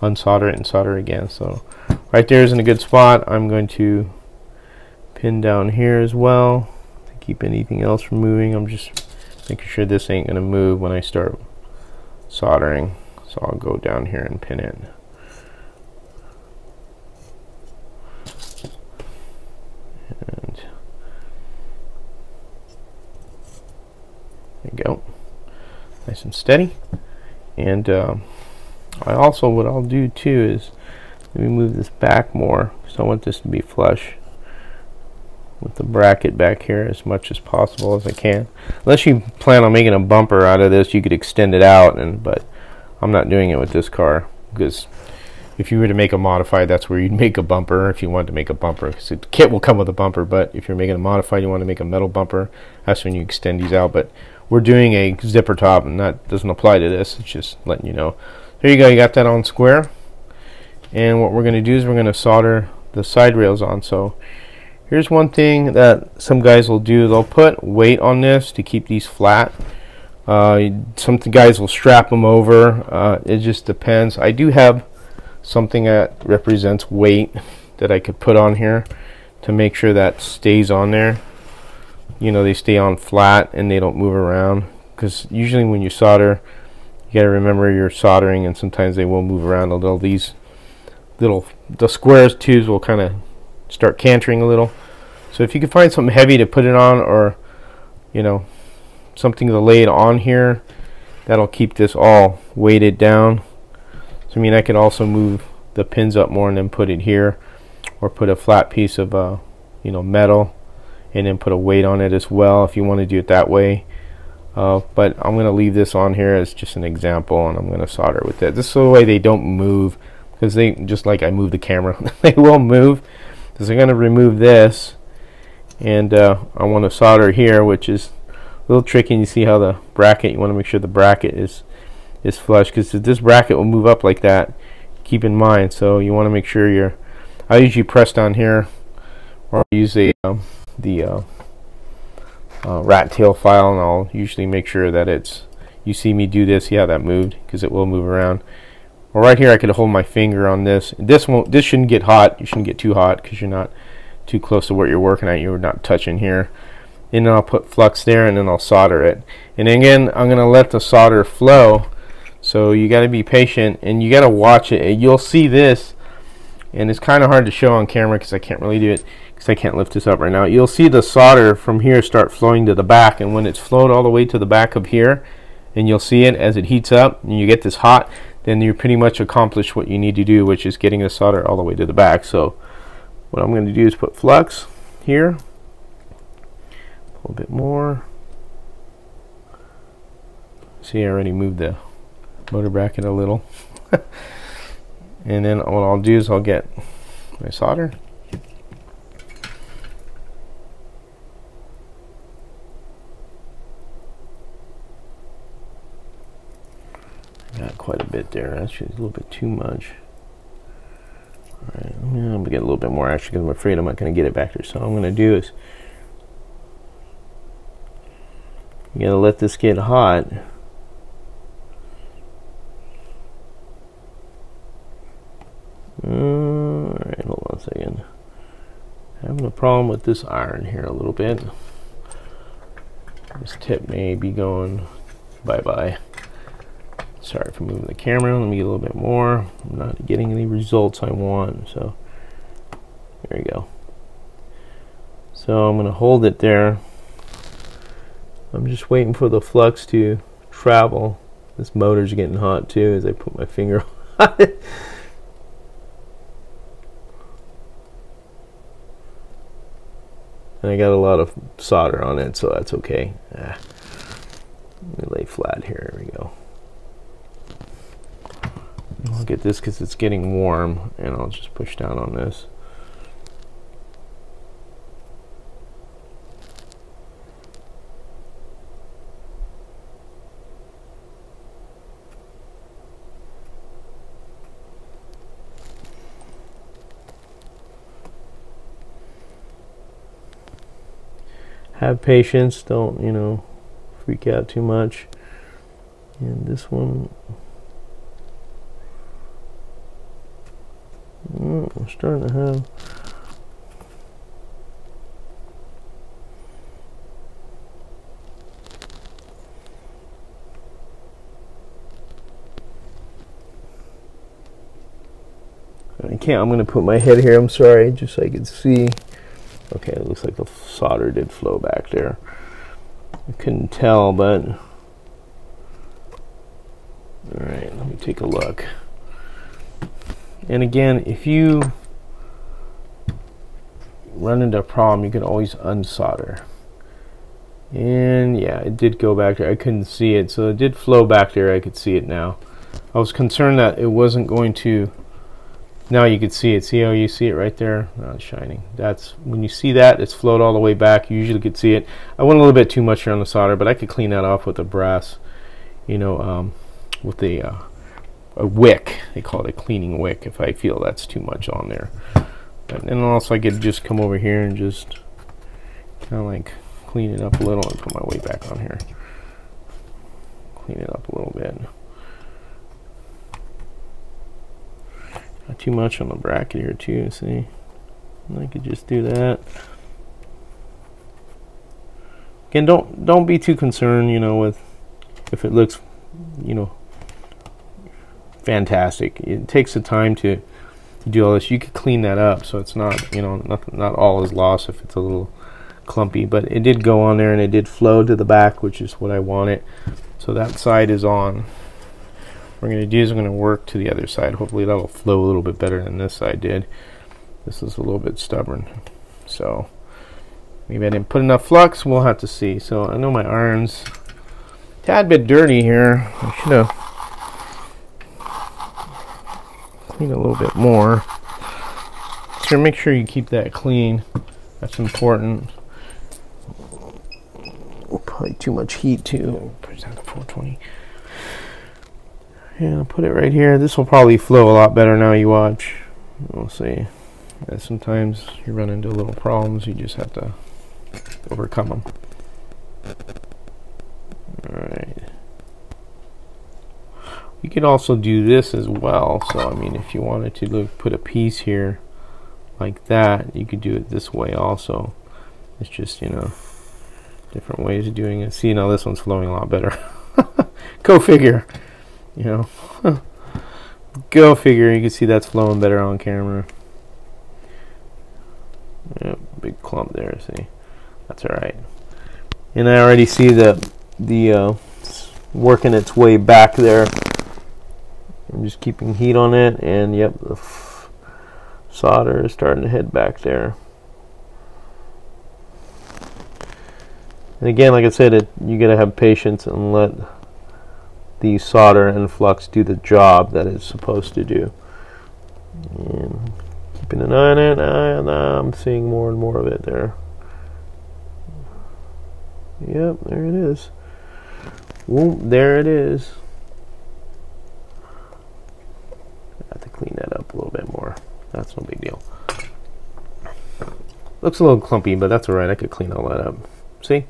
unsolder it and solder again. So right there is in a good spot. I'm going to pin down here as well to keep anything else from moving. I'm just making sure this ain't going to move when I start soldering. So I'll go down here and pin it. And there you go. Nice and steady. And I also, what I'll do too is, let me move this back more, so I want this to be flush with the bracket back here as much as possible as I can. Unless you plan on making a bumper out of this, you could extend it out, but I'm not doing it with this car, because if you were to make a modified, that's where you'd make a bumper if you wanted to make a bumper, because the kit will come with a bumper. But if you're making a modified, you want to make a metal bumper, that's when you extend these out. But we're doing a zipper top, and that doesn't apply to this. It's just letting you know. There you go, you got that on square. And what we're going to do is we're going to solder the side rails on. So here's one thing that some guys will do. They'll put weight on this to keep these flat. Some guys will strap them over. It just depends. I do have something that represents weight that I could put on here to make sure that stays on there. You know, they stay on flat and they don't move around, because usually when you solder, you got to remember you're soldering, and sometimes they will move around a little. These little, the squares tubes will kind of start cantering a little. So if you can find something heavy to put it on, or you know, something to lay it on here, that'll keep this all weighted down. So I mean, I could also move the pins up more and then put it here, or put a flat piece of you know, metal and then put a weight on it as well if you want to do it that way. But I'm going to leave this on here as just an example, and I'm going to solder with it. This is the way they don't move, because they, just like I move the camera, they will move, because I'm going to remove this, and I want to solder here, which is a little tricky. And you see how the bracket, you want to make sure the bracket is flush, because if this bracket will move up like that, keep in mind. So you want to make sure I usually press down here, or I'll use the rat tail file, and I'll usually make sure that you see me do this. Yeah, that moved, because it will move around. Well, right here I could hold my finger on this. This shouldn't get hot. You shouldn't get too hot because you're not too close to what you're working at. You're not touching here. And then I'll put flux there, and then I'll solder it. And again, I'm going to let the solder flow. So you got to be patient, and you got to watch it. You'll see this, and it's kind of hard to show on camera because I can't really do it because I can't lift this up right now. You'll see the solder from here start flowing to the back, and when it's flowed all the way to the back of here, and you'll see it as it heats up, and you get this hot, then you pretty much accomplish what you need to do, which is getting the solder all the way to the back. So what I'm going to do is put flux here, a little bit more. See, I already moved the motor bracket a little. And then what I'll do is I'll get my solder. Got quite a bit there. Actually, a little bit too much. Alright, I'm going to get a little bit more actually because I'm afraid I'm not going to get it back there. So what I'm going to do is you got to let this get hot. Alright, hold on a second. Having a problem with this iron here a little bit. This tip may be going bye-bye. Sorry for moving the camera. Let me get a little bit more. I'm not getting any results I want, so there you go. So I'm going to hold it there. I'm just waiting for the flux to travel. This motor's getting hot too as I put my finger on it. And I got a lot of solder on it, so that's okay. Let me lay flat here. There we go. I'll get this because it's getting warm, and I'll just push down on this. Have patience, don't, freak out too much. And this one, I'm starting to have I'm going to put my head here, I'm sorry, just so I can see. Okay, it looks like the solder did flow back there. I couldn't tell, but alright, let me take a look. And again, if you run into a problem, you can always unsolder. And yeah, it did go back there. I couldn't see it, so it did flow back there. I could see it now. I was concerned that it wasn't going to. Now you can see it. See how you see it right there? Oh, it's shining. That's when you see that, it's flowed all the way back. You usually could see it. I went a little bit too much here on the solder, but I could clean that off with a brass, with a wick. They call it a cleaning wick if I feel that's too much on there. And then also I could just come over here and just kind of like clean it up a little and put my weight back on here. Clean it up a little bit. Not too much on the bracket here too, see? And I could just do that. Again, don't be too concerned, with if it looks, fantastic. It takes the time to do all this. You could clean that up so it's not, not all is lost if it's a little clumpy, but it did go on there and it did flow to the back, which is what I wanted. So that side is on. What we're going to do is I'm going to work to the other side. Hopefully that'll flow a little bit better than this side did. This is a little bit stubborn. So maybe I didn't put enough flux. We'll have to see. So I know my iron's a tad bit dirty here. I should have cleaned a little bit more. So make sure you keep that clean. That's important. Probably too much heat too. Put it down to 420. And I'll put it right here. This will probably flow a lot better now, you watch. We'll see. And sometimes you run into little problems, you just have to overcome them. Alright. You could also do this as well. So I mean, if you wanted to put a piece here like that, you could do it this way also. It's just, you know, different ways of doing it. See, now this one's flowing a lot better. Go figure. You know, go figure. You can see that's flowing better on camera. Yep, big clump there. See, that's all right. And I already see the working its way back there. I'm just keeping heat on it, and yep, the solder is starting to head back there. And again, like I said, you gotta have patience and let the solder and flux do the job that it's supposed to do. And keeping an eye on it, and I'm seeing more and more of it there. Yep, there it is. Whoop, there it is. I have to clean that up a little bit more. That's no big deal. Looks a little clumpy, but that's alright. I could clean all that up. See?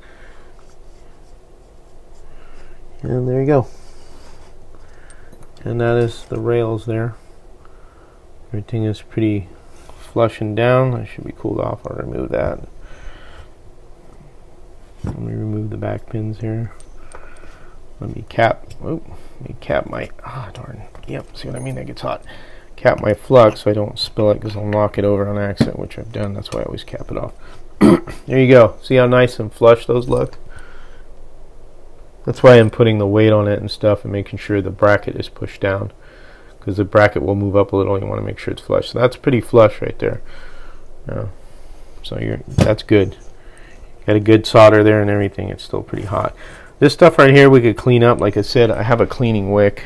And there you go. And that is the rails there. Everything is pretty flush and down. That should be cooled off. I'll remove that. Let me remove the back pins here. Let me cap. Oh, let me cap my. Ah, darn. Yep. See what I mean? That gets hot. Cap my flux so I don't spill it, because I'll knock it over on accident, which I've done. That's why I always cap it off. There you go. See how nice and flush those look? That's why I'm putting the weight on it and stuff, and making sure the bracket is pushed down, because the bracket will move up a little. You want to make sure it's flush. So that's pretty flush right there. So that's good. Got a good solder there and everything. It's still pretty hot. This stuff right here we could clean up. Like I said, I have a cleaning wick,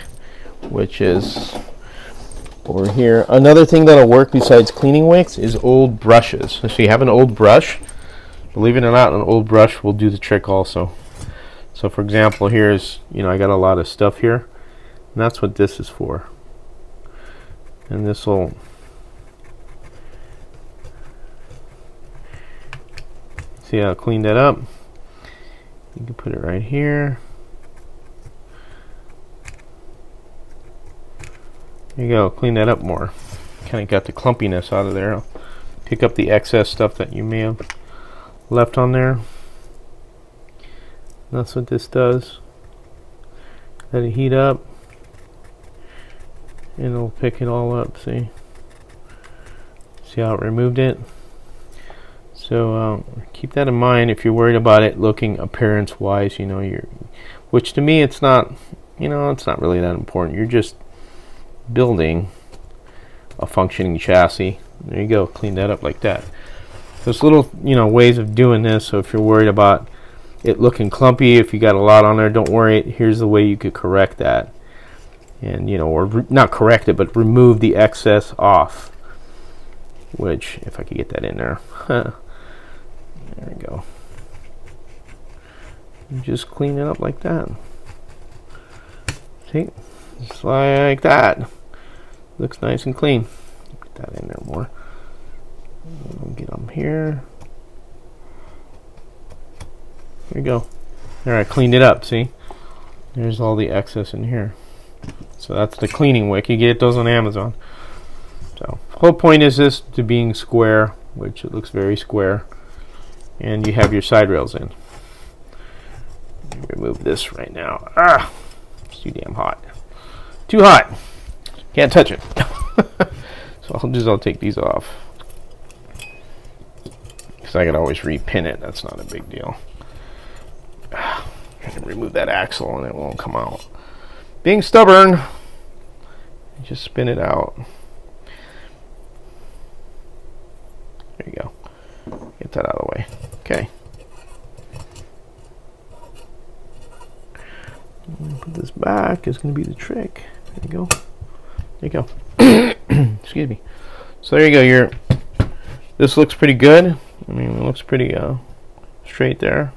which is over here. Another thing that'll work besides cleaning wicks is old brushes. So you have an old brush. Believe it or not, an old brush will do the trick also. So for example, here's, you know, I got a lot of stuff here, and that's what this is for. And this will, see how I cleaned that up? You can put it right here. There you go, clean that up more. Kind of got the clumpiness out of there. I'll pick up the excess stuff that you may have left on there. That's what this does. Let it heat up, and it'll pick it all up. See how it removed it? So keep that in mind if you're worried about it looking appearance wise. You know, which to me it's not. You know, it's not really that important. You're just building a functioning chassis. There you go. Clean that up like that. There's little, you know, ways of doing this. So if you're worried about it looking clumpy, if you got a lot on there, don't worry. Here's the way you could correct that, and you know, or not correct it, but remove the excess off. Which, if I could get that in there, there we go. You just clean it up like that. See, just like that. Looks nice and clean. Get that in there more. Get them here. There you go. There, I cleaned it up, see? There's all the excess in here. So that's the cleaning wick. You get those on Amazon. So, whole point is this to being square, which it looks very square. And you have your side rails in. Remove this right now. Ah! It's too damn hot. Too hot! Can't touch it. So I'll take these off. Because I can always repin it. That's not a big deal. I can remove that axle and it won't come out. Being stubborn, just spin it out. There you go. Get that out of the way. Okay. Put this back is going to be the trick. There you go. There you go. Excuse me. So there you go. This looks pretty good. I mean, it looks pretty straight there.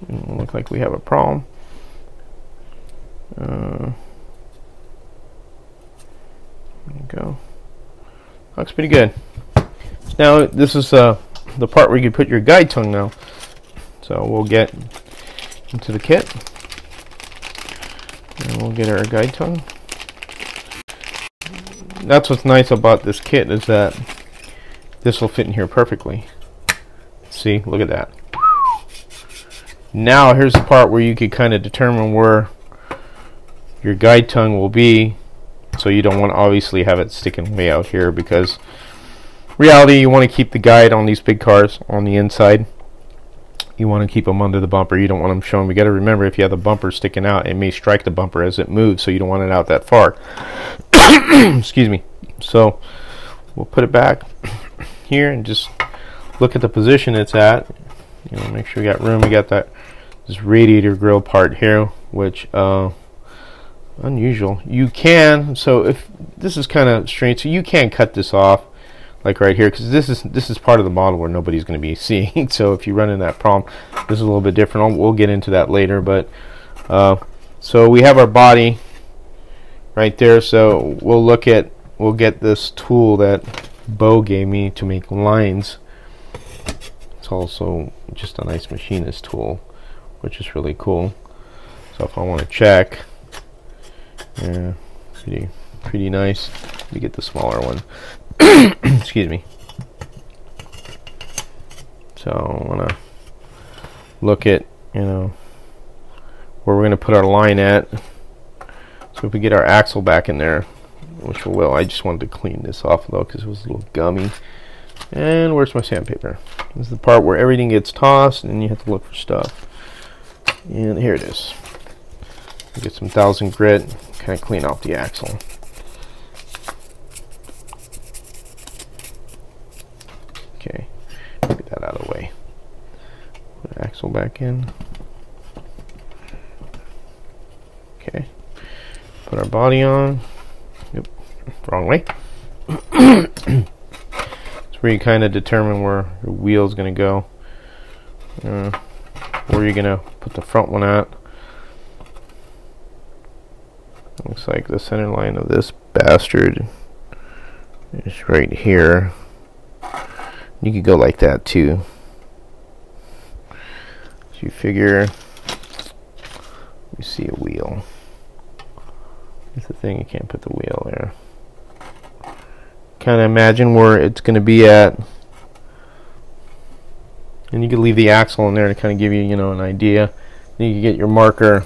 Doesn't look like we have a problem. There you go. Looks pretty good. Now this is the part where you can put your guide tongue now. So we'll get into the kit and we'll get our guide tongue. That's what's nice about this kit, is that this will fit in here perfectly. See, look at that. Now here's the part where you could kind of determine where your guide tongue will be. So you don't want to obviously have it sticking way out here, because reality, you want to keep the guide on these big cars on the inside. You want to keep them under the bumper. You don't want them showing. We got to remember, if you have the bumper sticking out, it may strike the bumper as it moves, so you don't want it out that far. Excuse me. So we'll put it back here and just look at the position it's at. You know, make sure we got room. We got this radiator grill part here, which unusual. You can, so if this is kind of strange, so you can cut this off, like right here, because this is part of the model where nobody's going to be seeing. So if you run into that problem, this is a little bit different. We'll get into that later. But so we have our body right there. So we'll get this tool that Bo gave me to make lines. It's also just a nice machinist tool, which is really cool. So if I want to check, yeah, pretty nice. Let me get the smaller one. Excuse me. So I want to look at, you know, where we're going to put our line at. So if we get our axle back in there, which we will. I just wanted to clean this off though, because it was a little gummy. And where's my sandpaper? This is the part where everything gets tossed and you have to look for stuff. And here it is. Get some 1000 grit, kind of clean off the axle. Okay, get that out of the way. Put the axle back in. Okay, put our body on. Yep, wrong way. It's where you kind of determine where your wheel is going to go. Where you're going to put the front one at. Looks like the center line of this bastard is right here. You could go like that too. So you figure, you see a wheel. That's the thing, you can't put the wheel there. Kind of imagine where it's going to be at. And you can leave the axle in there to kind of give you, you know, an idea. Then you can get your marker.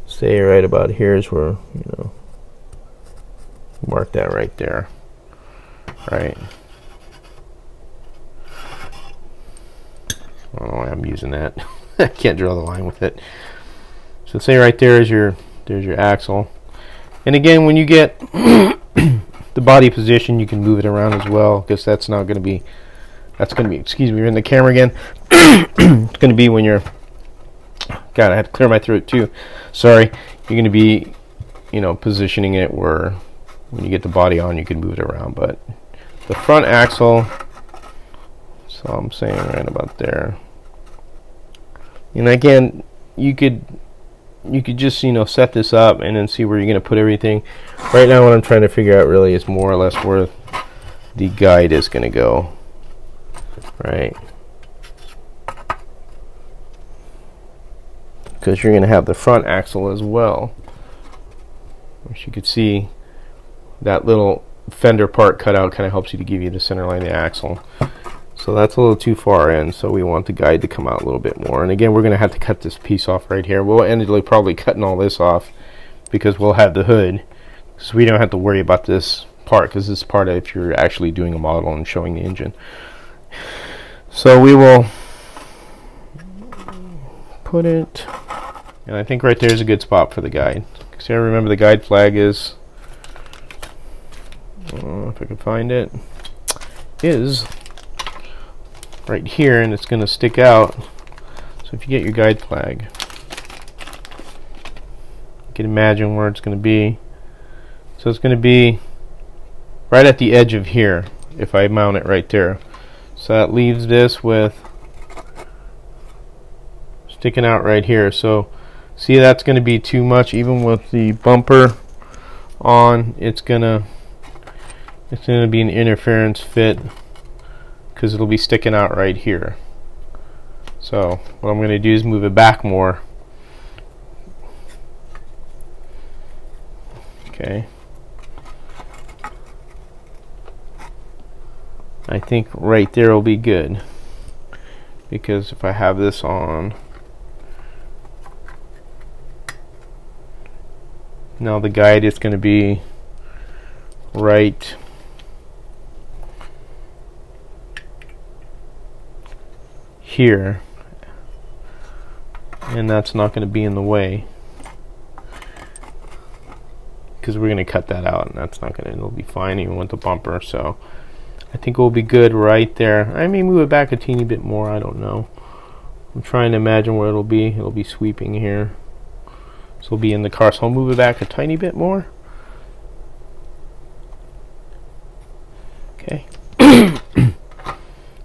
Say right about here is where, you know, mark that right there. Right. I don't know why I'm using that. I can't draw the line with it. So say right there is there's your axle. And again, when you get the body position, you can move it around as well, because that's not going to be, excuse me, you're in the camera again. It's going to be when you're, God, I had to clear my throat too. Sorry. You're going to be, you know, positioning it where when you get the body on, you can move it around. But the front axle, so I'm saying right about there. And again, you could just, you know, set this up and then see where you're going to put everything. Right now, what I'm trying to figure out really is more or less where the guide is going to go. Right. Because you're going to have the front axle as well. As you can see, that little fender part cut out kind of helps you to give you the center line of the axle. So that's a little too far in, so we want the guide to come out a little bit more. And again, we're going to have to cut this piece off right here. We'll end up probably cutting all this off, because we'll have the hood. So we don't have to worry about this part, because this is part of if you're actually doing a model and showing the engine. So we will put it, and I think right there is a good spot for the guide. See, I remember the guide flag is, if I can find it, is right here, and it's going to stick out. So if you get your guide flag, you can imagine where it's going to be. So it's going to be right at the edge of here if I mount it right there. So that leaves this with sticking out right here. So See, that's going to be too much. Even with the bumper on, it's gonna be an interference fit because it'll be sticking out right here. So what I'm going to do is move it back more. Okay. I think right there will be good, because if I have this on, now the guide is going to be right here, and that's not going to be in the way because we're going to cut that out, and that's not going to, it'll be fine even with the bumper. So I think we'll be good right there. I may move it back a teeny bit more, I don't know. I'm trying to imagine where it'll be. It'll be sweeping here, so it'll be in the car, so I'll move it back a tiny bit more. Okay.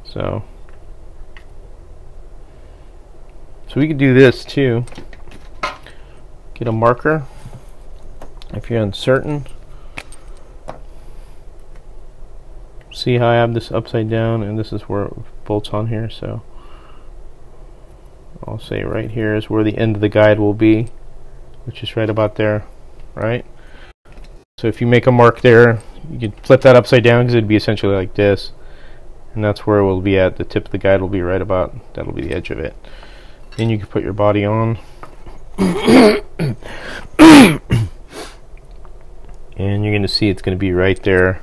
So we could do this too. Get a marker if you're uncertain. See how I have this upside down, and this is where it bolts on here, so I'll say right here is where the end of the guide will be, which is right about there, right? So if you make a mark there, you can flip that upside down because it'd be essentially like this, and that's where it will be at. The tip of the guide will be right about, that'll be the edge of it. Then you can put your body on. And you're going to see it's going to be right there.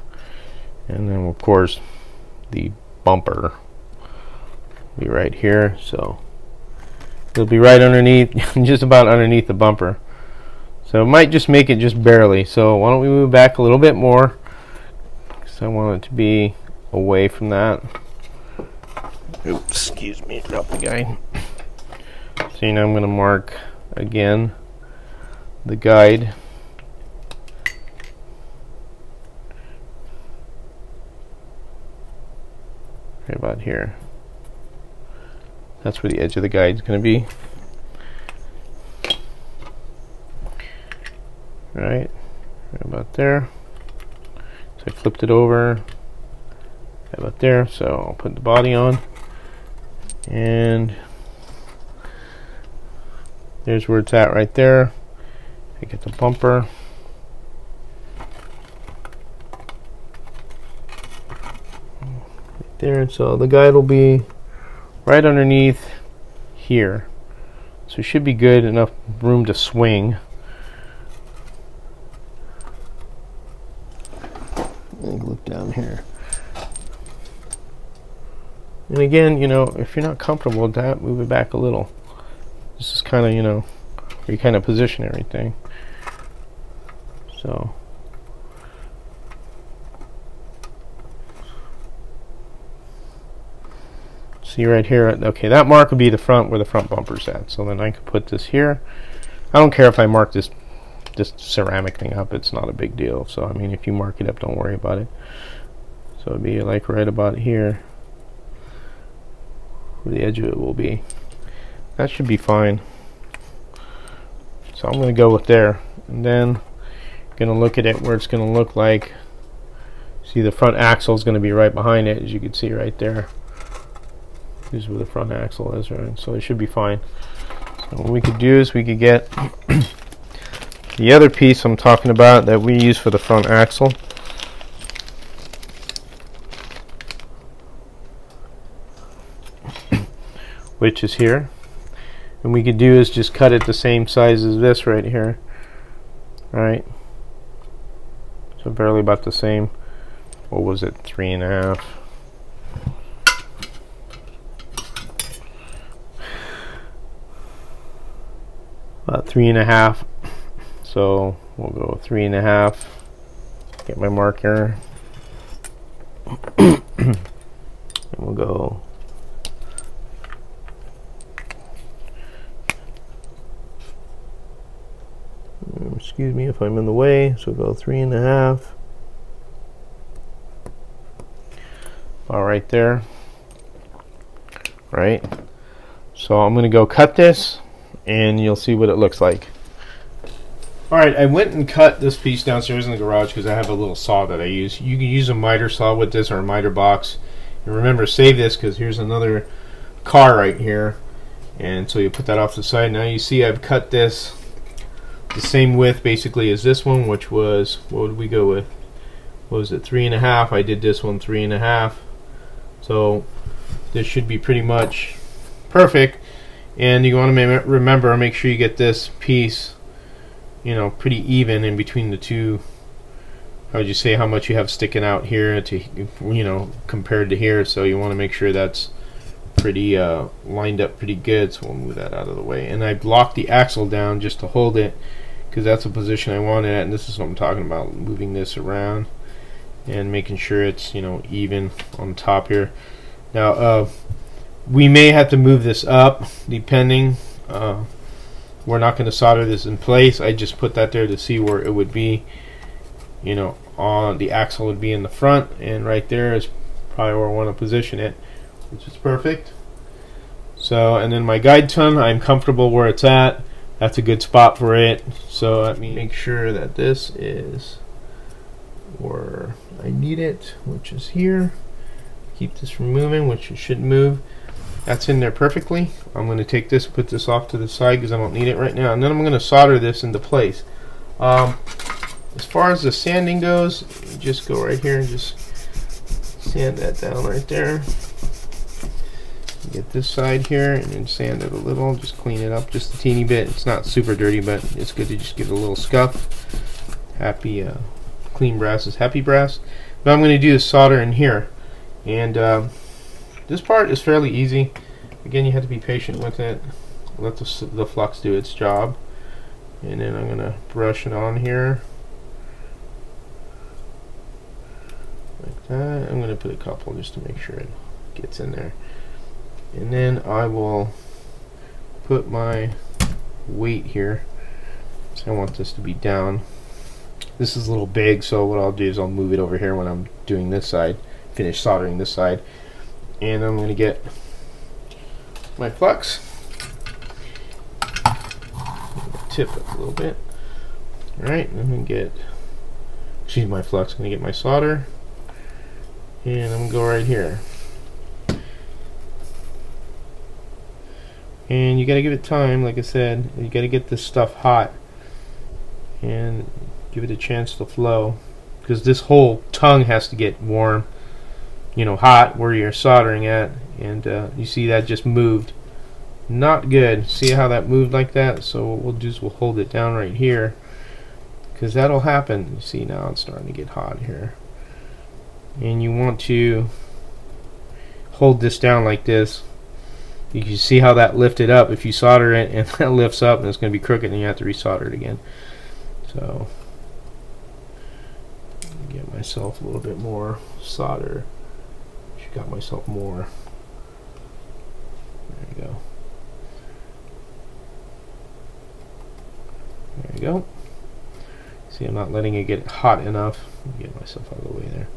And then of course the bumper will be right here, so it'll be right underneath, just about underneath the bumper. So it might just make it just barely. So why don't we move back a little bit more, because I want it to be away from that. Oops, excuse me, drop the guide. So now I'm going to mark again the guide. Right about here. That's where the edge of the guide is going to be. Right about there. So I flipped it over. Right about there. So I'll put the body on, and there's where it's at right there. I get the bumper. Right there, so the guide will be right underneath here. So it should be good, enough room to swing. Look down here. And again, you know, if you're not comfortable with that, move it back a little. This is kind of, you know, where you kind of position everything. So see right here, okay, that mark would be the front, where the front bumper's at. So then I could put this here. I don't care if I mark this ceramic thing up, it's not a big deal. So I mean, if you mark it up, don't worry about it. So it'd be like right about here where the edge of it will be. That should be fine. So I'm going to go with there, and then I'm going to look at it where it's going to look like, see, the front axle is going to be right behind it, as you can see right there. This is where the front axle is, right? So it should be fine. So what we could do is we could get the other piece I'm talking about that we use for the front axle. Which is here, and we could do is just cut it the same size as this right here, right? So barely about the same. What was it, 3.5? About 3.5. So we'll go 3.5. Get my marker, and we'll go. Excuse me if I'm in the way, so go 3.5. All right there. Right. So I'm going to go cut this, and you'll see what it looks like. Alright, I went and cut this piece downstairs in the garage because I have a little saw that I use. You can use a miter saw with this or a miter box. And remember, save this because here's another car right here. And so you put that off to the side. Now you see I've cut this the same width basically as this one, which was, what would we go with? What was it, 3.5? I did this one 3.5. So this should be pretty much perfect. And you want to remember, make sure you get this piece, you know, pretty even in between the two. How would you say how much you have sticking out here to, you know, compared to here? So you want to make sure that's pretty lined up pretty good. So we'll move that out of the way. And I blocked the axle down just to hold it because that's the position I want it at. And this is what I'm talking about, moving this around and making sure it's, you know, even on top here. Now we may have to move this up depending. We're not going to solder this in place. I just put that there to see where it would be, you know, on the axle would be in the front, and right there is probably where I want to position it, which is perfect. So, and then my guide ton, I'm comfortable where it's at. That's a good spot for it. So let me make sure that this is where I need it, which is here. Keep this from moving, which it shouldn't move. That's in there perfectly. I'm going to take this, put this off to the side because I don't need it right now, and then I'm going to solder this into place. As far as the sanding goes, just go right here and just sand that down right there. Get this side here and then sand it a little, just clean it up just a teeny bit. It's not super dirty, but it's good to just give it a little scuff. Happy, clean brass is happy brass. Now I'm going to do the solder in here, and this part is fairly easy. Again, you have to be patient with it. Let the flux do its job. And then I'm going to brush it on here. Like that. I'm going to put a couple just to make sure it gets in there. And then I will put my weight here. So I want this to be down. This is a little big, so what I'll do is I'll move it over here when I'm doing this side. Finish soldering this side. And I'm going to get my flux, tip it a little bit. Alright, I'm going to get, excuse my flux, I'm going to get my solder, and I'm going to go right here. And you got to give it time, like I said, you got to get this stuff hot and give it a chance to flow, because this whole tongue has to get warm, you know, hot where you're soldering at. And you see that just moved. Not good. See how that moved like that? So what we'll do is we'll hold it down right here, because that'll happen. You see now it's starting to get hot here. And you want to hold this down like this. You can see how that lifted up. If you solder it and that lifts up, and it's going to be crooked, and you have to resolder it again. So get myself a little bit more solder. Got myself more. There you go. There you go. See, I'm not letting it get hot enough. Let me get myself out of the way there.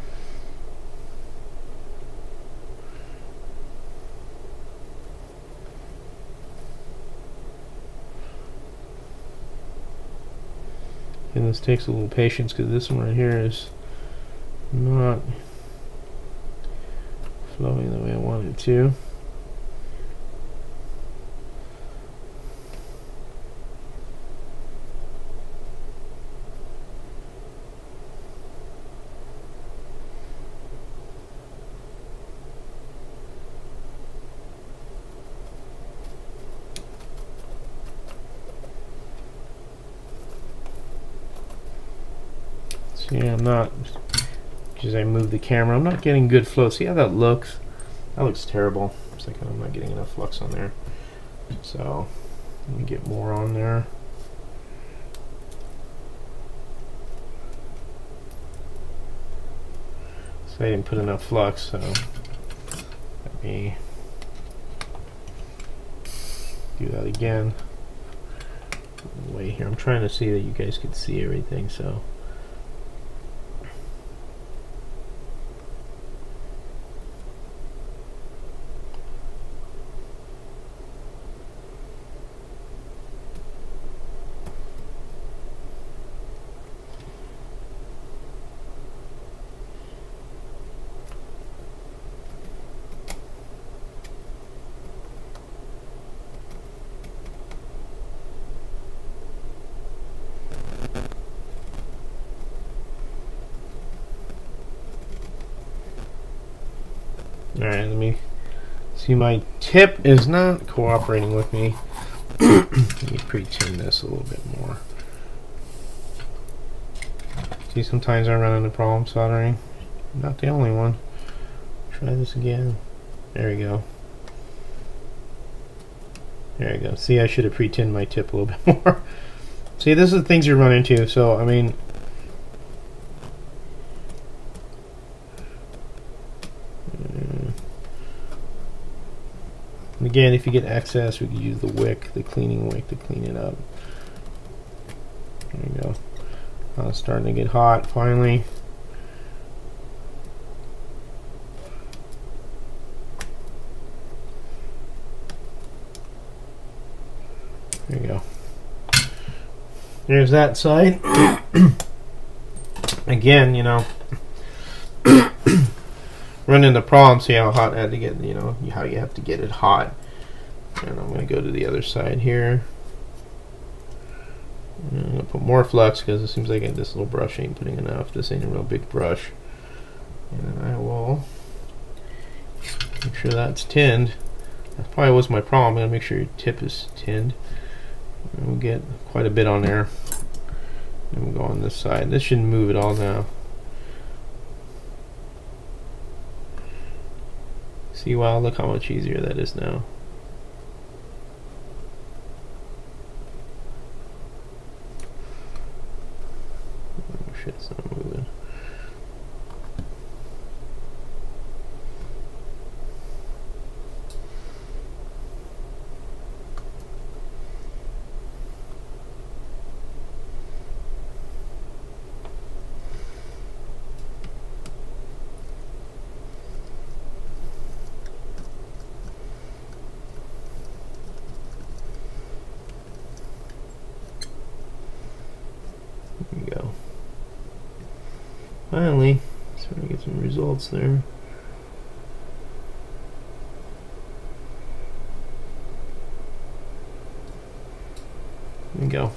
And this takes a little patience because this one right here is not flowing the way I want it to. See, I'm not, as I move the camera, I'm not getting good flow. See how that looks? That looks terrible. It's like I'm not getting enough flux on there. So let me get more on there. So I didn't put enough flux, so let me do that again. Way here. I'm trying to see that you guys can see everything, so Alright, let me see. My tip is not cooperating with me. Let me pre-tin this a little bit more. See, sometimes I run into problems soldering. Not the only one. Try this again. There we go. There you go. See, I should have pre-tinned my tip a little bit more. See, this is the things you run into. So, I mean, again, if you get excess, we can use the wick, the cleaning wick, to clean it up. There you go. It's starting to get hot finally. There you go. There's that side. Again, you know, run into problems. See how hot I had to get, you know, how you have to get it hot. And I'm going to go to the other side here. And I'm going to put more flux because it seems like this little brush ain't putting enough. This ain't a real big brush. And then I will make sure that's tinned. That probably was my problem. I'm going to make sure your tip is tinned. And we'll get quite a bit on there. And we'll go on this side. This shouldn't move at all now. See, wow, look how much easier that is now. Oh shit, it's not moving. There we go. Finally, starting to get some results there. There we go.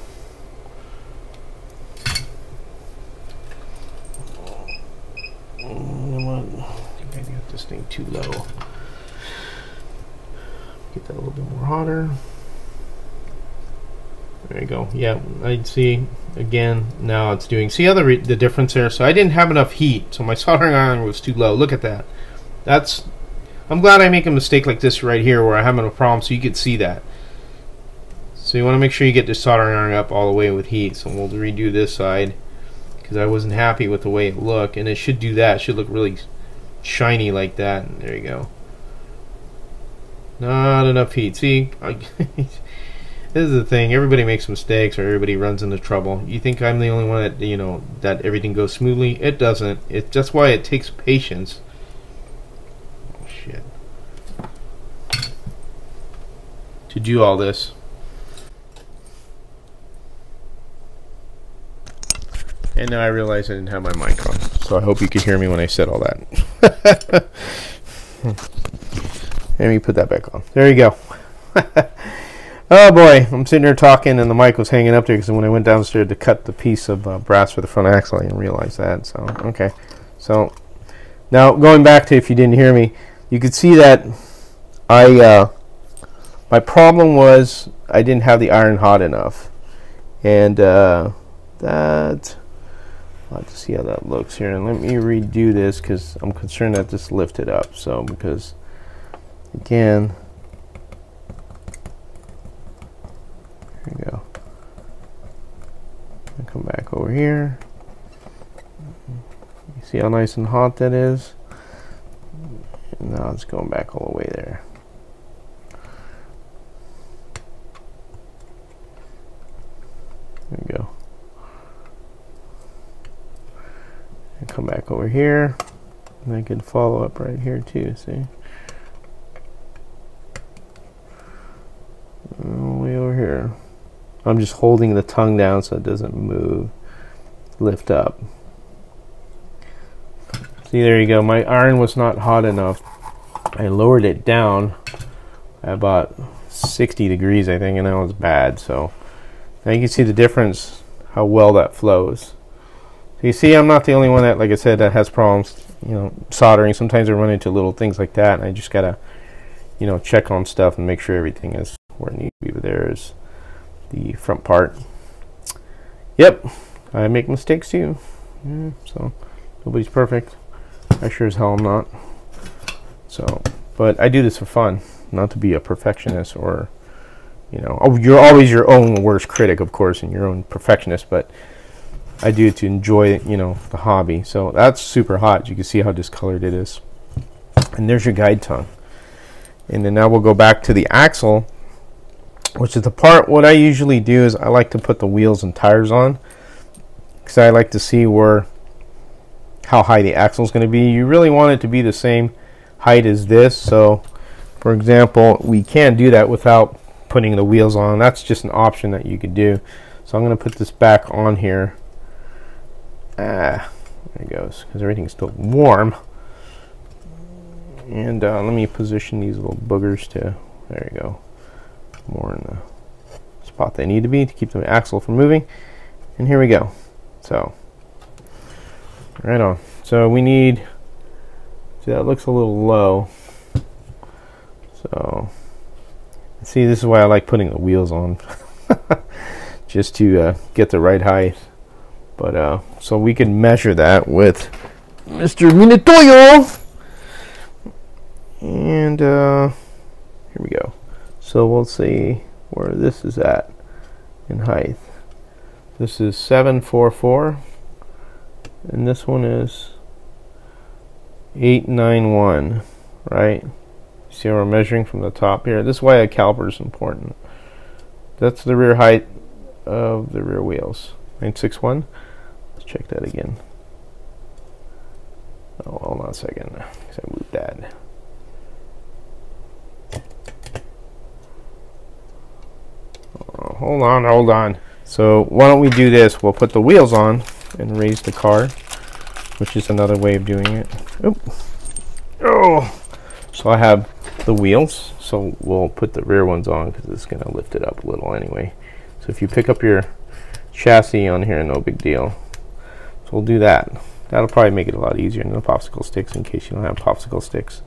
You know what? I think I got this thing too low. Get that a little bit more hotter. There you go. Yeah, I see. Again, now it's doing. See the difference there? So I didn't have enough heat, so my soldering iron was too low. Look at that. That's. I'm glad I make a mistake like this right here, where I'm having a problem, so you could see that. So you want to make sure you get the soldering iron up all the way with heat. So we'll redo this side because I wasn't happy with the way it looked, and it should do that. It should look really shiny like that. And there you go. Not enough heat. See. This is the thing, everybody makes mistakes or everybody runs into trouble. You think I'm the only one that, you know, that everything goes smoothly? It doesn't. That's why it takes patience. Oh, shit. To do all this. And now I realize I didn't have my mic on. So I hope you could hear me when I said all that. Let me put that back on. There you go. Oh boy, I'm sitting here talking and the mic was hanging up there because when I went downstairs to cut the piece of brass for the front axle, I didn't realize that. So, okay. So, now going back to, if you didn't hear me, you could see that my problem was I didn't have the iron hot enough. And that, I'll have to see how that looks here. And let me redo this because I'm concerned that this lifted up. So, because, again, there we go. I'll come back over here. You see how nice and hot that is? And now it's going back all the way there. There we go. And come back over here. And I can follow up right here too, see? All the way over here. I'm just holding the tongue down so it doesn't move, lift up. See, there you go. My iron was not hot enough. I lowered it down at about 60 degrees, I think, and that was bad. So now you can see the difference, how well that flows. So you see, I'm not the only one that, like I said, that has problems, you know, soldering. Sometimes I run into little things like that, and I just gotta, you know, check on stuff and make sure everything is where it needs to be. But there is the front part. Yep, I make mistakes too. Yeah, so nobody's perfect. I sure as hell am not. So, but I do this for fun, not to be a perfectionist or, you know, oh, you're always your own worst critic, of course, and your own perfectionist, but I do it to enjoy, you know, the hobby. So that's super hot. You can see how discolored it is. And there's your guide tongue. And then now we'll go back to the axle, which is the part. What I usually do is I like to put the wheels and tires on, because I like to see how high the axle is going to be. You really want it to be the same height as this. So, for example, we can do that without putting the wheels on. That's just an option that you could do. So I'm going to put this back on here. There it goes, because everything's still warm. And let me position these little boogers to, there you go, more in the spot they need to be to keep the axle from moving. And here we go. So right on. So we need, see, that looks a little low. So see, this is why I like putting the wheels on, just to get the right height. But so we can measure that with Mr. Minatoyo. And here we go. So we'll see where this is at in height. This is 744, and this one is 891, right? See how we're measuring from the top here? This is why a caliper is important. That's the rear height of the rear wheels. 961. Let's check that again. Oh, hold on a second, because I moved that. Oh, hold on. So why don't we do this? We'll put the wheels on and raise the car, which is another way of doing it. Oop. Oh, so I have the wheels, so we'll put the rear ones on because it's going to lift it up a little anyway. So if you pick up your chassis on here, no big deal. So we'll do that. That'll probably make it a lot easier. No popsicle sticks in case you don't have popsicle sticks.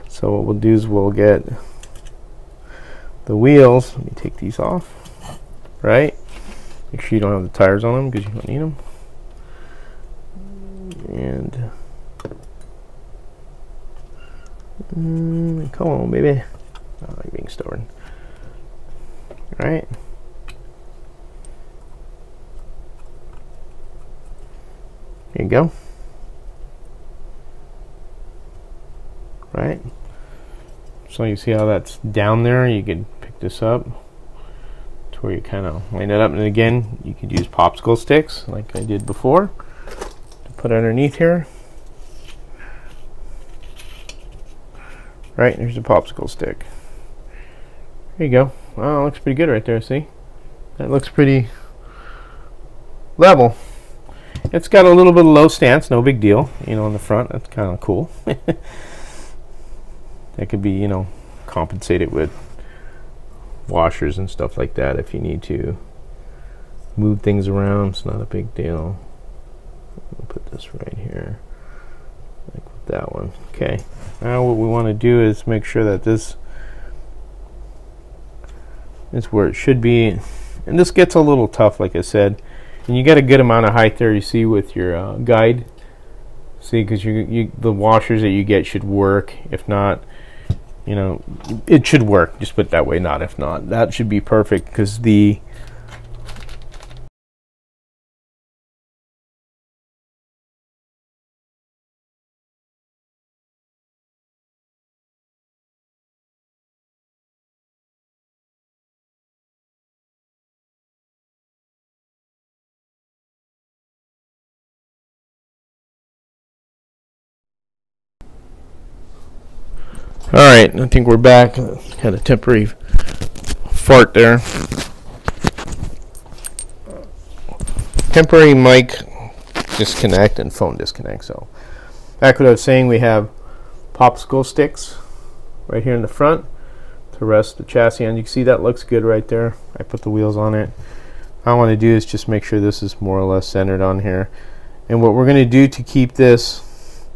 So what we'll do is we'll get the wheels. Let me take these off. Right? Make sure you don't have the tires on them because you don't need them. And come on, baby. Oh, you're being stubborn. All right. There you go. Right. So you see how that's down there. You can pick this up to where you kind of line it up, and again you could use popsicle sticks like I did before to put underneath here. Right, there's a popsicle stick. There you go. Wow, looks pretty good right there. See, that looks pretty level. It's got a little bit of low stance, no big deal, you know, on the front. That's kind of cool. That could be, you know, compensated with washers and stuff like that if you need to move things around. It's not a big deal. I'll put this right here, like with that one. Okay, now what we want to do is make sure that this is where it should be, and this gets a little tough, like I said, and you get a good amount of height there, you see, with your guide. See, because the washers that you get should work. If not, you know, it should work. Just put it that way, not if not. That should be perfect, because the Alright, I think we're back. Had a temporary fart there. Temporary mic disconnect and phone disconnect. So, back what I was saying, we have popsicle sticks right here in the front to rest the chassis on. You can see that looks good right there. I put the wheels on it. I want to do is just make sure this is more or less centered on here. And what we're going to do to keep this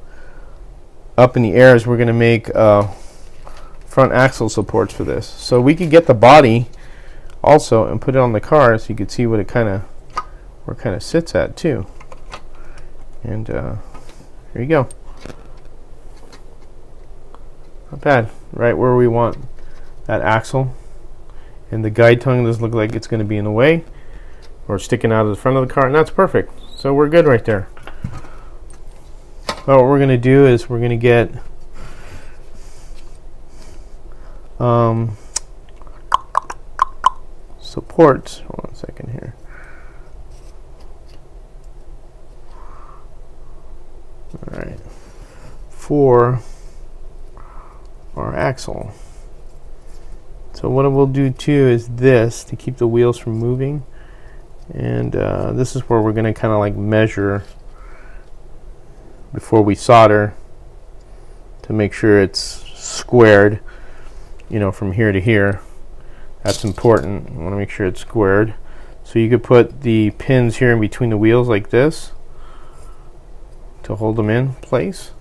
up in the air is we're going to make front axle supports for this. So we could get the body also and put it on the car so you could see what it kind of sits at too. And here you go. Not bad. Right where we want that axle. And the guide tongue doesn't look like it's going to be in the way or sticking out of the front of the car, and that's perfect. So we're good right there. Well, what we're going to do is we're going to get supports. Hold on a second here. All right, for our axle. So what we'll do too is this to keep the wheels from moving, and this is where we're going to kind of like measure before we solder to make sure it's squared, you know, from here to here. That's important. I want to make sure it's squared. So you could put the pins here in between the wheels like this to hold them in place,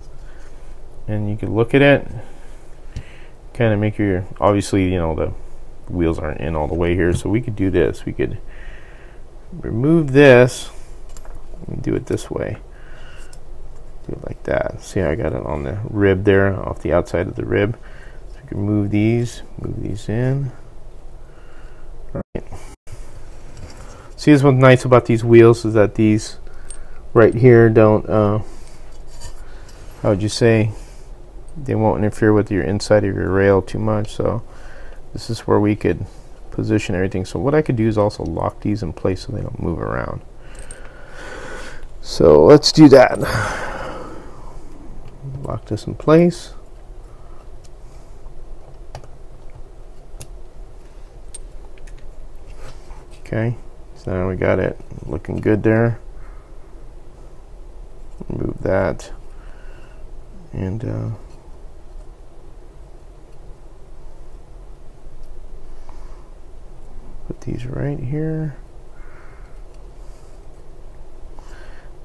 and you could look at it, kind of make your, obviously, you know, the wheels aren't in all the way here, so we could do this. We could remove this and do it this way. Do it like that. See how I got it on the rib there, off the outside of the rib. So we can move these in. All right. See, this what's nice about these wheels is that these right here don't, how would you say, they won't interfere with your inside of your rail too much. So this is where we could position everything. So what I could do is also lock these in place so they don't move around. So let's do that. Lock this in place. Okay, so now we got it looking good there. Move that, and put these right here.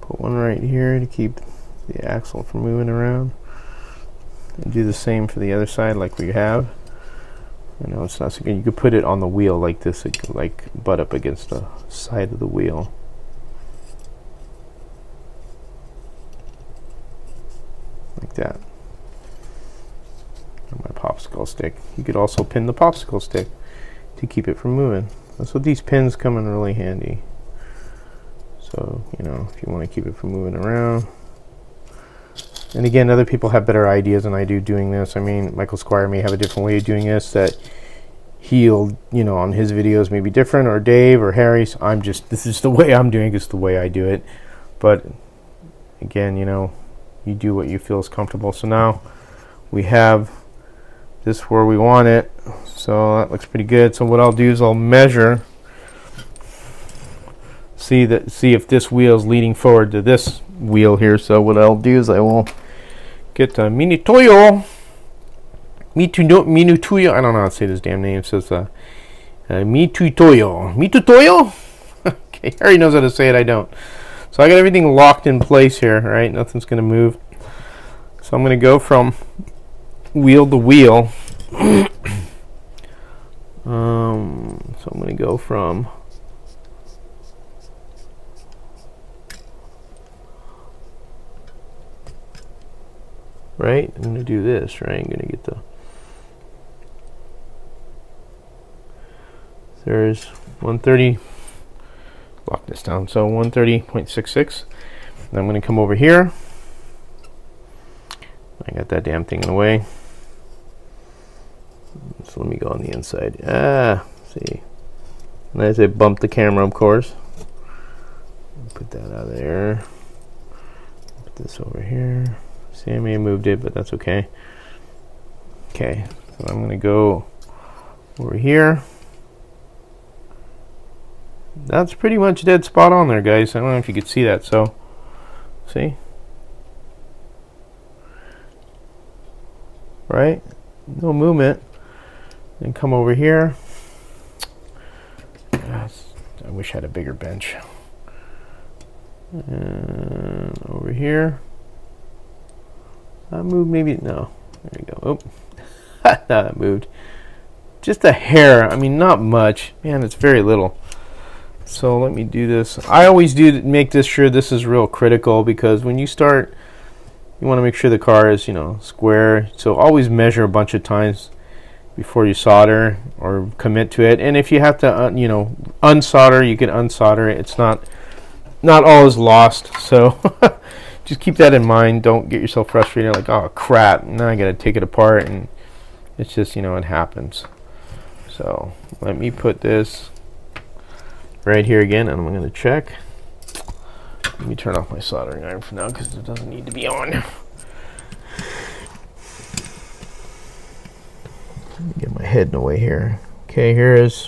Put one right here to keep the axle from moving around. And do the same for the other side like we have. You know, it's not so good. You could put it on the wheel like this. It could like butt up against the side of the wheel. Like that. And my popsicle stick. You could also pin the popsicle stick to keep it from moving. That's what these pins come in really handy. So, you know, if you want to keep it from moving around. And again, other people have better ideas than I do doing this. I mean, Michael Squire may have a different way of doing this that he'll, you know, on his videos may be different, or Dave or Harry's. This is the way I'm doing it, it's the way I do it. But again, you know, you do what you feel is comfortable. So now we have this where we want it. So that looks pretty good. So what I'll do is I'll measure, see if this wheel is leading forward to this wheel here. So what I'll do is I will get a Minutoyo. I don't know how to say this damn name. It says Mitutoyo. Mitutoyo? Okay, Harry knows how to say it, I don't. So I got everything locked in place here, right? Nothing's going to move. So I'm going to go from wheel to wheel. So I'm going to go from right. I'm going to do this, right? I'm going to get the, there's 130, lock this down, so 130.66. And I'm going to come over here. I got that damn thing in the way. So let me go on the inside. See. And as I bump the camera, of course. Put that out of there. Put this over here. See, I may have moved it, but that's okay. Okay, so I'm going to go over here. That's pretty much dead spot on there, guys. I don't know if you could see that. So, see? Right? No movement. Then come over here. I wish I had a bigger bench. And over here. That moved maybe? No. There you go. Oh, that moved. Just a hair. I mean, not much. Man, it's very little. So let me do this. I always do make this sure this is real critical, because when you start, you want to make sure the car is, you know, square. So always measure a bunch of times before you solder or commit to it. And if you have to, you know, unsolder, you can unsolder it. It's not all is lost. So just keep that in mind. Don't get yourself frustrated like, oh crap, now I gotta take it apart. And it's just, you know, it happens. So let me put this right here again, and I'm going to check. Let me turn off my soldering iron for now, because it doesn't need to be on. Let me get my head in the way here. Okay, here is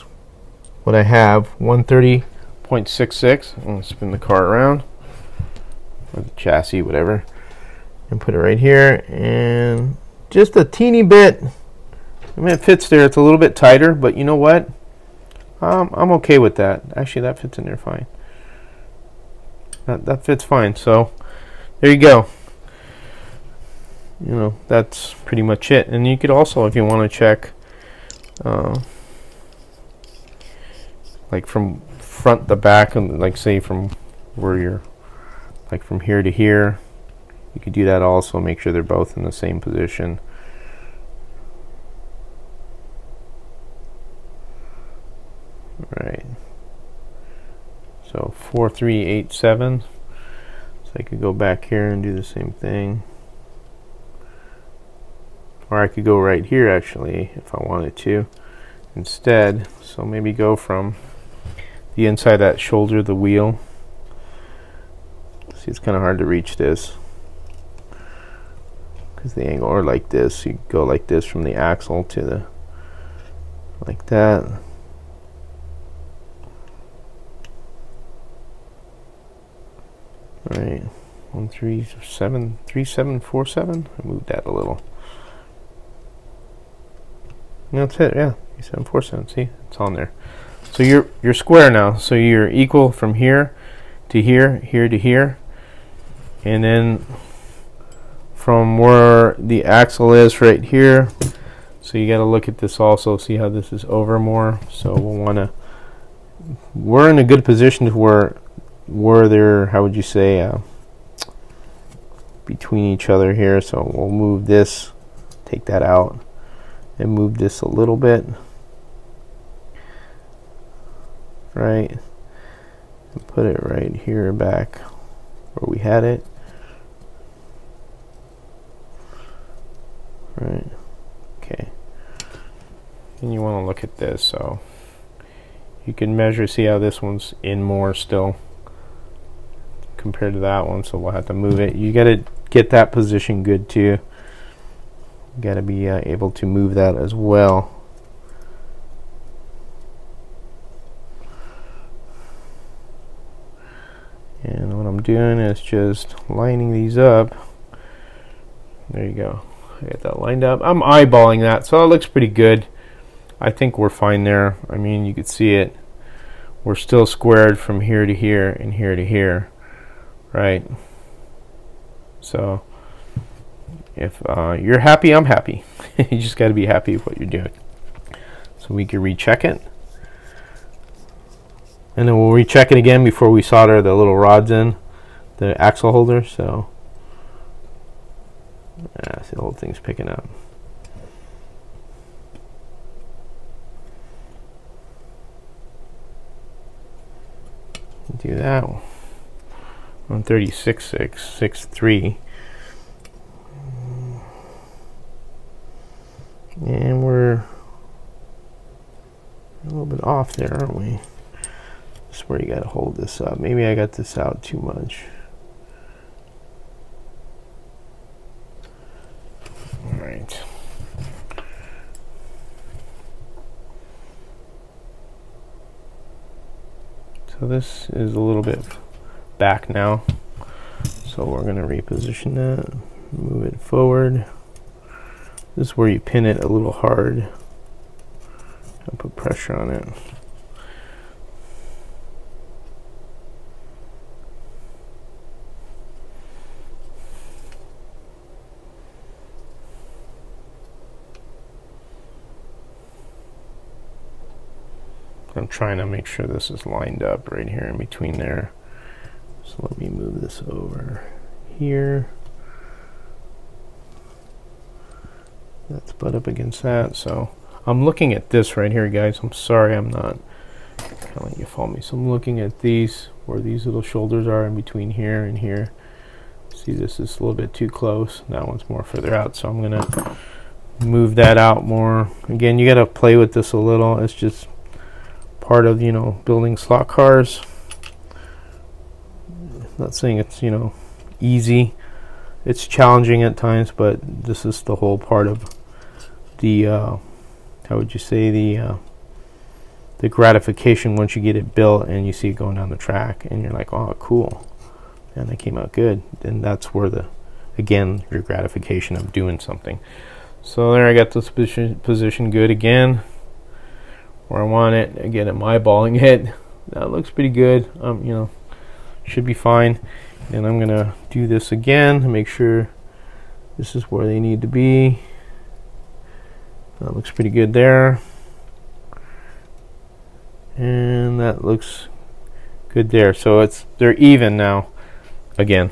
what I have, 130.66. I'm going to spin the car around, or the chassis, whatever, and put it right here, and just a teeny bit. I mean, it fits there. It's a little bit tighter, but you know what? I'm okay with that. Actually, that fits in there fine. That fits fine. So there you go. You know, that's pretty much it. And you could also, if you want to check, like from front to back, and like say from where you're, like from here to here, you could do that also. Make sure they're both in the same position. Right. So 4387. So I could go back here and do the same thing. Or I could go right here actually if I wanted to instead. So maybe go from the inside of that shoulder of the wheel. See, it's kind of hard to reach this because the angle, or like this, you go like this from the axle to the, like that. Alright, 1373747. I moved that a little. And that's it, yeah. 3747. See, it's on there. So you're square now. So you're equal from here to here, here to here, and then from where the axle is right here. So you got to look at this also. See how this is over more. So we'll want to. We're in a good position to where they're, how would you say, between each other here. So we'll move this, take that out, and move this a little bit, right, and put it right here back where we had it, right. Okay, and you want to look at this, so you can measure, see how this one's in more still compared to that one, so we'll have to move it. You got to get that position good too. You got to be able to move that as well. And what I'm doing is just lining these up. There you go. I got that lined up. I'm eyeballing that, so it looks pretty good. I think we're fine there. I mean, you could see it. We're still squared from here to here and here to here. Right. So if you're happy, I'm happy. You just got to be happy with what you're doing. So we can recheck it, and then we'll recheck it again before we solder the little rods in the axle holder. So see, the whole thing's picking up. Do that. 136.663, and we're a little bit off there, aren't we? This is where you got to hold this up. Maybe I got this out too much. All right. So this is a little bit back now, so we're going to reposition that, move it forward. This is where you pin it a little hard and put pressure on it. I'm trying to make sure this is lined up right here in between there. So let me move this over here. That's butt up against that. So I'm looking at this right here, guys. I'm sorry I'm not kind of letting you follow me. So I'm looking at these, where these little shoulders are in between here and here. See, this is a little bit too close. That one's more further out, so I'm gonna move that out more. Again, you gotta play with this a little. It's just part of, you know, building slot cars. Not saying it's, you know, easy. It's challenging at times, but this is the whole part of the how would you say, the gratification once you get it built and you see it going down the track and you're like, oh, cool, and it came out good. Then that's where the, again, your gratification of doing something. So there, I got this position good again where I want it. Again, I'm eyeballing it. That looks pretty good. You know, should be fine. And I'm gonna do this again to make sure this is where they need to be. That looks pretty good there. And that looks good there. So they're even now again.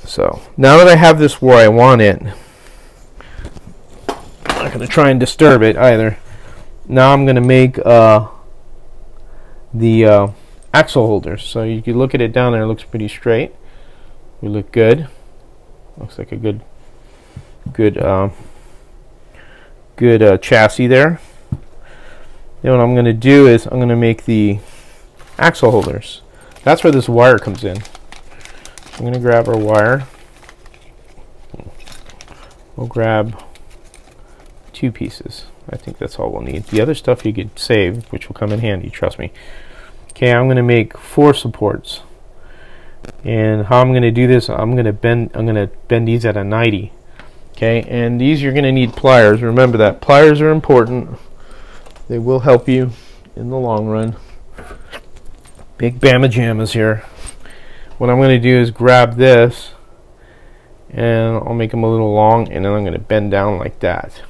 So now that I have this where I want it, I'm not going to try and disturb it either. Now I'm going to make the axle holders. So you can look at it down there. It looks pretty straight. We look good. Looks like a good chassis there. Then what I'm going to do is I'm going to make the axle holders. That's where this wire comes in. I'm going to grab our wire. We'll grab 2 pieces. I think that's all we'll need. The other stuff you could save, which will come in handy, trust me. Okay, I'm going to make 4 supports. And how I'm going to do this, I'm going to bend these at a 90. Okay, and these you're going to need pliers. Remember that pliers are important. They will help you in the long run. Big bama jammas here. What I'm going to do is grab this and I'll make them a little long, and then I'm going to bend down like that.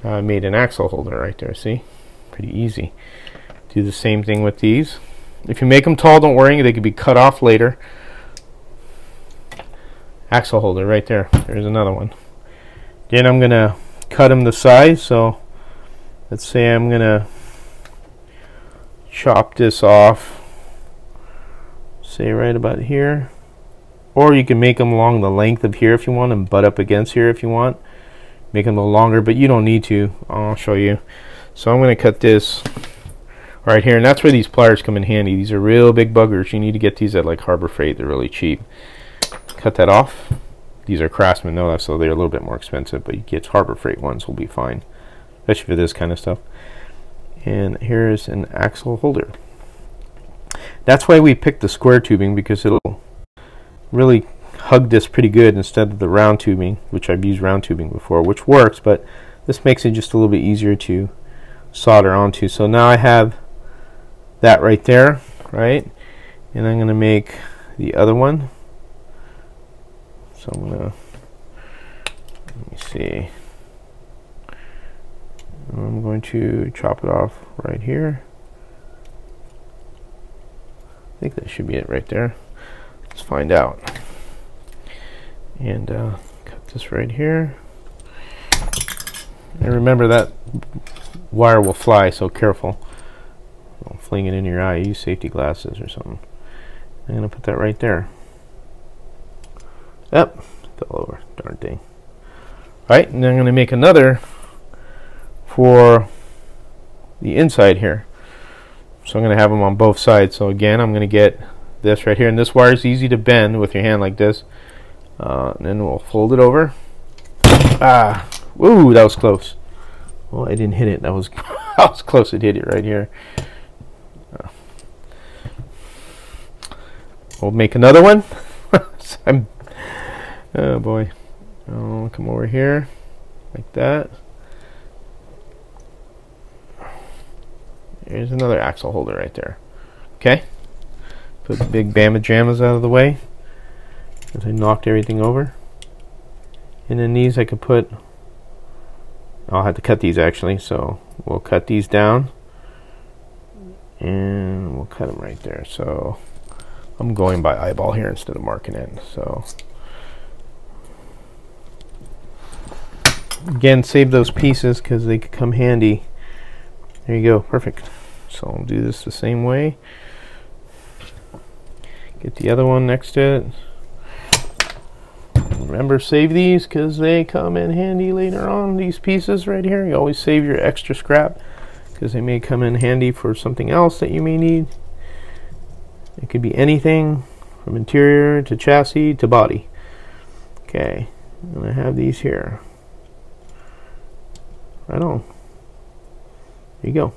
I made an axle holder right there, see? Pretty easy. Do the same thing with these. If you make them tall, don't worry, they could be cut off later. Axle holder right there. There's another one. Then I'm going to cut them the size. So let's say I'm going to chop this off, say right about here. Or you can make them along the length of here if you want, and butt up against here if you want. Make them a little longer, but you don't need to. I'll show you. So I'm going to cut this right here, and that's where these pliers come in handy. These are real big buggers. You need to get these at like Harbor Freight. They're really cheap. Cut that off. These are Craftsman though, so they're a little bit more expensive, but you get Harbor Freight ones will be fine, especially for this kind of stuff. And here's an axle holder. That's why we picked the square tubing, because it'll really hug this pretty good instead of the round tubing, which I've used round tubing before, which works, but this makes it just a little bit easier to solder onto. So now I have that right there, right? And I'm going to make the other one. So I'm going to, let me see. I'm going to chop it off right here. I think that should be it right there. Let's find out. And cut this right here. And remember that wire will fly, so careful. Don't fling it in your eye. Use safety glasses or something. I'm going to put that right there. Yep, fell over. Darn thing. Right, and then I'm going to make another for the inside here. So I'm going to have them on both sides. So again, I'm going to get this right here, and this wire is easy to bend with your hand like this. And then we'll fold it over. Ah, woo, that was close. Well, I didn't hit it. That was I was close to hit it right here. We'll make another one. Oh boy. I'll come over here like that. There's another axle holder right there. Okay. Put the big bama jammas out of the way, as I knocked everything over. And then these I could put I'll have to cut these actually, so we'll cut these down and we'll cut them right there. So I'm going by eyeball here instead of marking it. So again, save those pieces because they could come handy. There you go, perfect. So I'll do this the same way. Get the other one next to it. Remember, save these because they come in handy later on. These pieces right here, you always save your extra scrap because they may come in handy for something else that you may need. It could be anything from interior to chassis to body. Okay, and I have these here. Right on. There you go.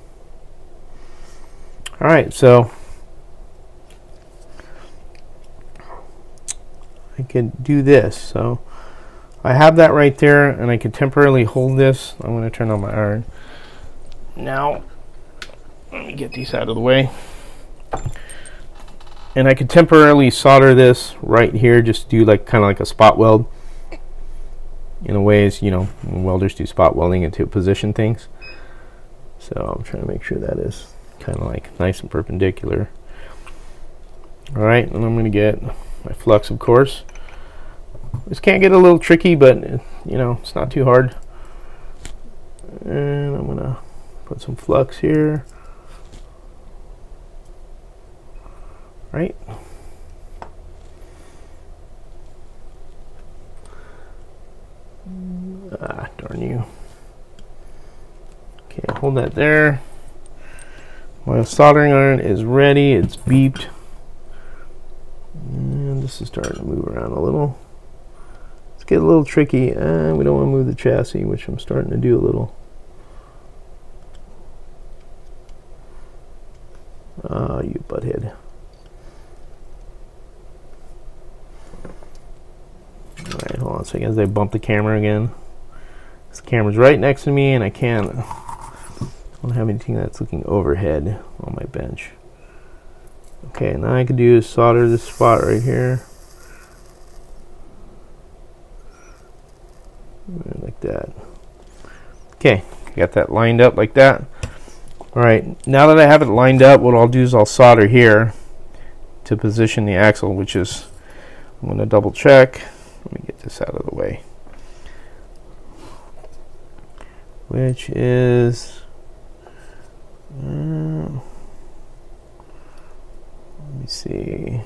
All right, so I could do this. So I have that right there, and I can temporarily hold this. I'm going to turn on my iron. Now, let me get these out of the way. And I could temporarily solder this right here, just do like kind of like a spot weld. In a way, as you know, welders do spot welding into position things. So I'm trying to make sure that is kind of like nice and perpendicular. All right, and I'm going to get my flux, of course. This can get a little tricky, but you know, it's not too hard. And I'm going to put some flux here. Right. Ah, darn you. Okay, hold that there. My soldering iron is ready. It's beeped. And this is starting to move around a little. Let's get a little tricky. And we don't want to move the chassis, which I'm starting to do a little. Ah, you butthead. Alright, hold on a second as I bump the camera again. This camera's right next to me and I don't have anything that's looking overhead on my bench. Okay, now I can do is solder this spot right here. Like that. Okay, got that lined up like that. Alright, now that I have it lined up, what I'll do is I'll solder here to position the axle, which is, I'm going to double check. Let me get this out of the way. Which is, let me see.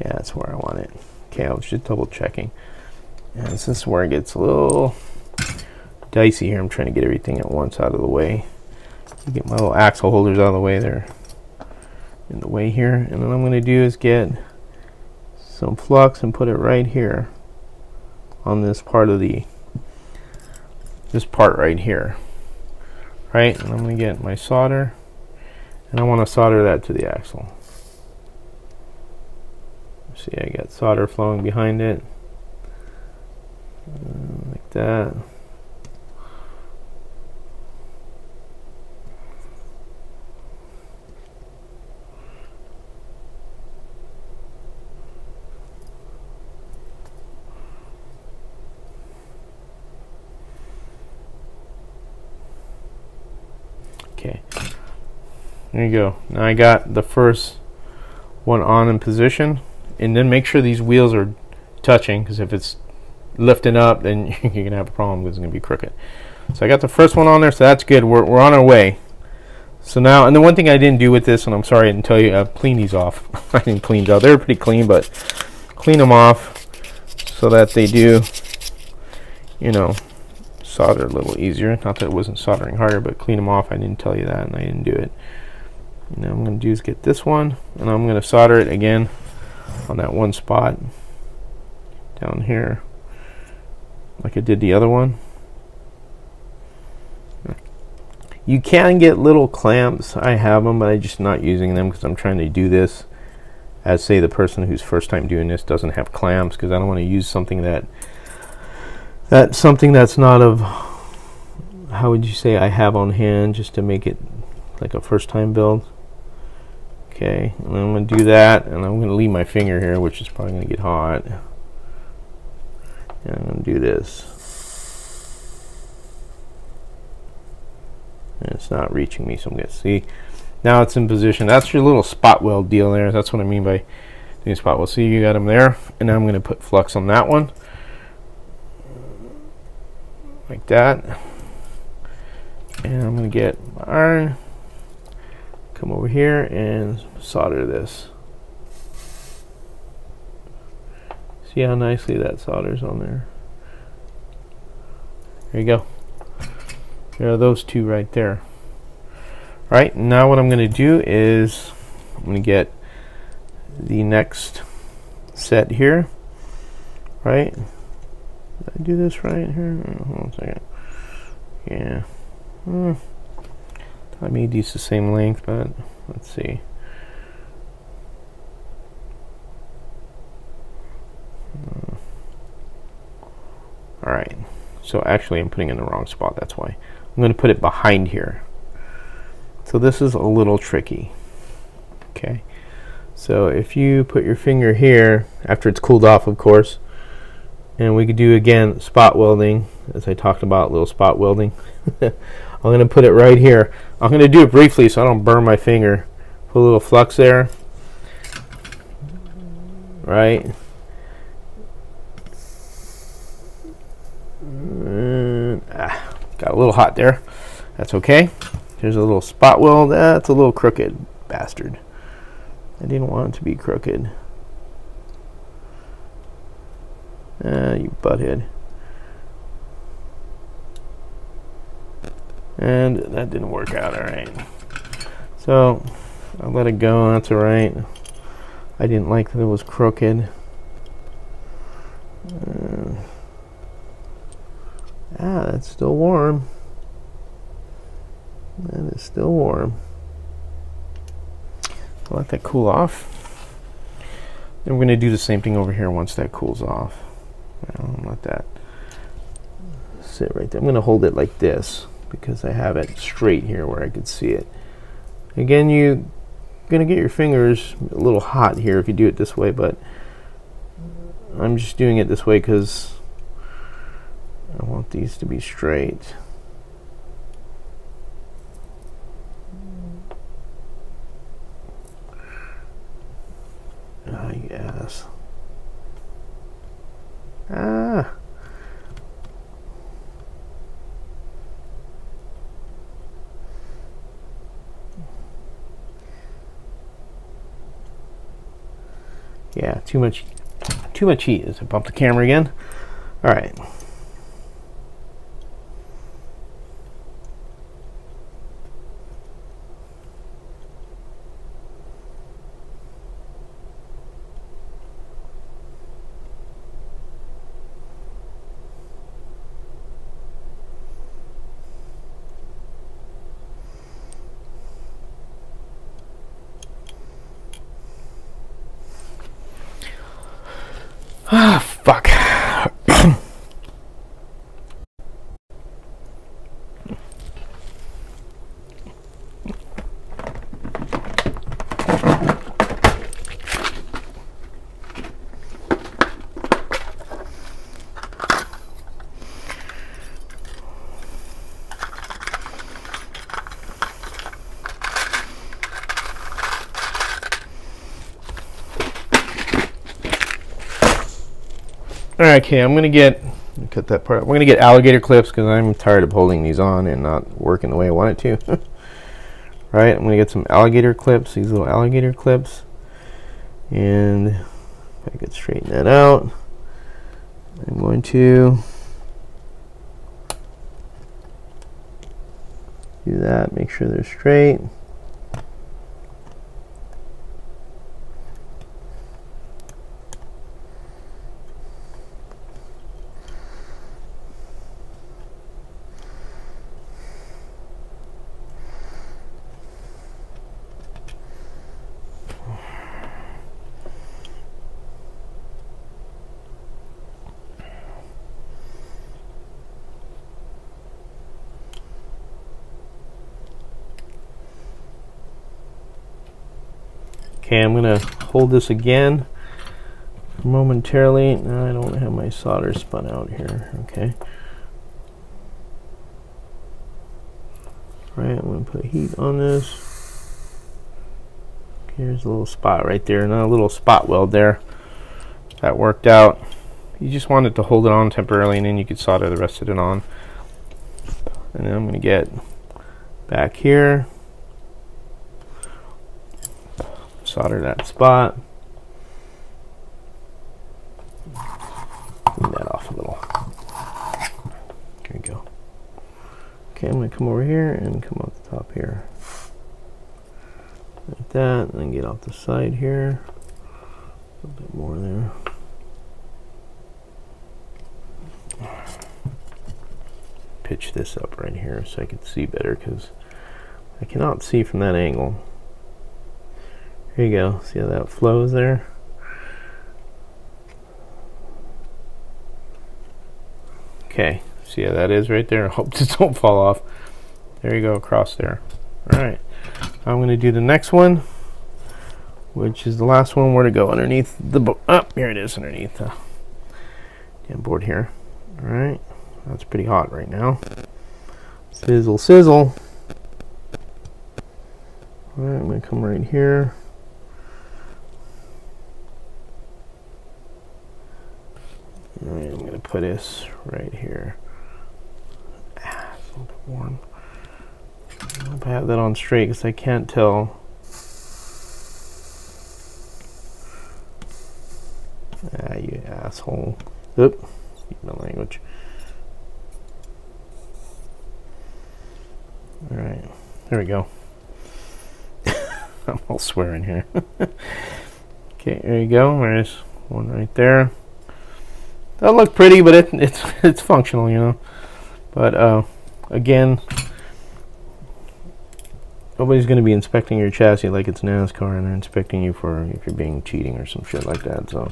Yeah, that's where I want it. Okay, I was just double checking. And this is where it gets a little dicey here. I'm trying to get everything at once out of the way. Get my little axle holders out of the way there. In the way here, and what I'm going to do is get some flux and put it right here on this part of this part right here, right? And I'm going to get my solder, and I want to solder that to the axle. See, I got solder flowing behind it, like that. Okay, there you go. Now I got the first one on in position, and then make sure these wheels are touching, because if it's lifting up, then you're gonna have a problem because it's gonna be crooked. So I got the first one on there, so that's good. We're on our way. So now, and the one thing I didn't do with this, and I'm sorry I didn't tell you, I've cleaned these off. I didn't clean them. They were pretty clean, but clean them off so that they do, you know, solder a little easier. Not that it wasn't soldering harder, but clean them off. I didn't tell you that, and I didn't do it. Now I'm going to do is get this one, and I'm going to solder it again on that one spot down here, like I did the other one. You can get little clamps. I have them, but I'm just not using them because I'm trying to do this as, say, the person who's first time doing this doesn't have clamps, because I don't want to use something that's not of, how would you say, I have on hand, just to make it like a first time build. Okay, and I'm going to do that, and I'm going to leave my finger here, which is probably going to get hot. And I'm going to do this. And it's not reaching me, so I'm going to see. Now it's in position. That's your little spot weld deal there. That's what I mean by doing spot weld. See, you got them there. And now I'm going to put flux on that one. Like that. And I'm going to get my iron. Come over here and solder this. See how nicely that solders on there. There you go. There are those two right there. Right, now what I'm going to do is I'm going to get the next set here. Right? Did I do this right here? Oh, hold on a second. Yeah. I made these the same length, but let's see. Alright, so actually I'm putting it in the wrong spot, that's why. I'm going to put it behind here. So this is a little tricky. Okay, so if you put your finger here, after it's cooled off of course, and we could do again spot welding, as I talked about, little spot welding. I'm going to put it right here. I'm going to do it briefly so I don't burn my finger. Put a little flux there. Right. Got a little hot there. That's okay. There's a little spot weld. That's a little crooked, bastard. I didn't want it to be crooked. You butthead. And that didn't work out alright. So I'll let it go. That's alright. I didn't like that it was crooked. That's still warm. That is still warm. I'll let that cool off. Then we're going to do the same thing over here once that cools off. I'll let that sit right there. I'm going to hold it like this because I have it straight here where I could see it. Again, you're going to get your fingers a little hot here if you do it this way, but I'm just doing it this way because I want these to be straight. Ah, yes. Ah. Yeah, too much heat. As I bump the camera again. All right. Ah, fuck. Okay, I'm gonna cut that part. We're gonna get alligator clips because I'm tired of holding these on and not working the way I want it to. Right, I'm gonna get some alligator clips, these little alligator clips, and if I could straighten that out, I'm going to do that. Make sure they're straight. Okay, I'm gonna hold this again momentarily. Now I don't have my solder spun out here. Okay. All right, I'm gonna put heat on this. Here's a little spot right there, and a little spot weld there. That worked out. You just want it to hold it on temporarily, and then you could solder the rest of it on. And then I'm gonna get back here, solder that spot. Clean that off a little. There we go. Okay, I'm going to come over here and come off the top here. Like that, and then get off the side here. A little bit more there. Pitch this up right here so I can see better, because I cannot see from that angle. Here you go. See how that flows there? Okay, see how that is right there? I hope this don't fall off. There you go, across there. Alright, I'm going to do the next one, which is the last one. Where to go? Underneath the board. Oh, here it is, underneath the damn board here. Alright, that's pretty hot right now. Sizzle, sizzle. Alright, I'm going to come right here. Alright, I'm going to put this right here. It's a little bit warm. I hope I have that on straight, because I can't tell. Ah, you asshole. Oop, excuse my language. Alright, there we go. I'm all swearing here. Okay, there you go. There's one right there. That'll look pretty, but it's functional, you know. But again, nobody's going to be inspecting your chassis like it's NASCAR, and they're inspecting you for if you're being cheating or some shit like that. So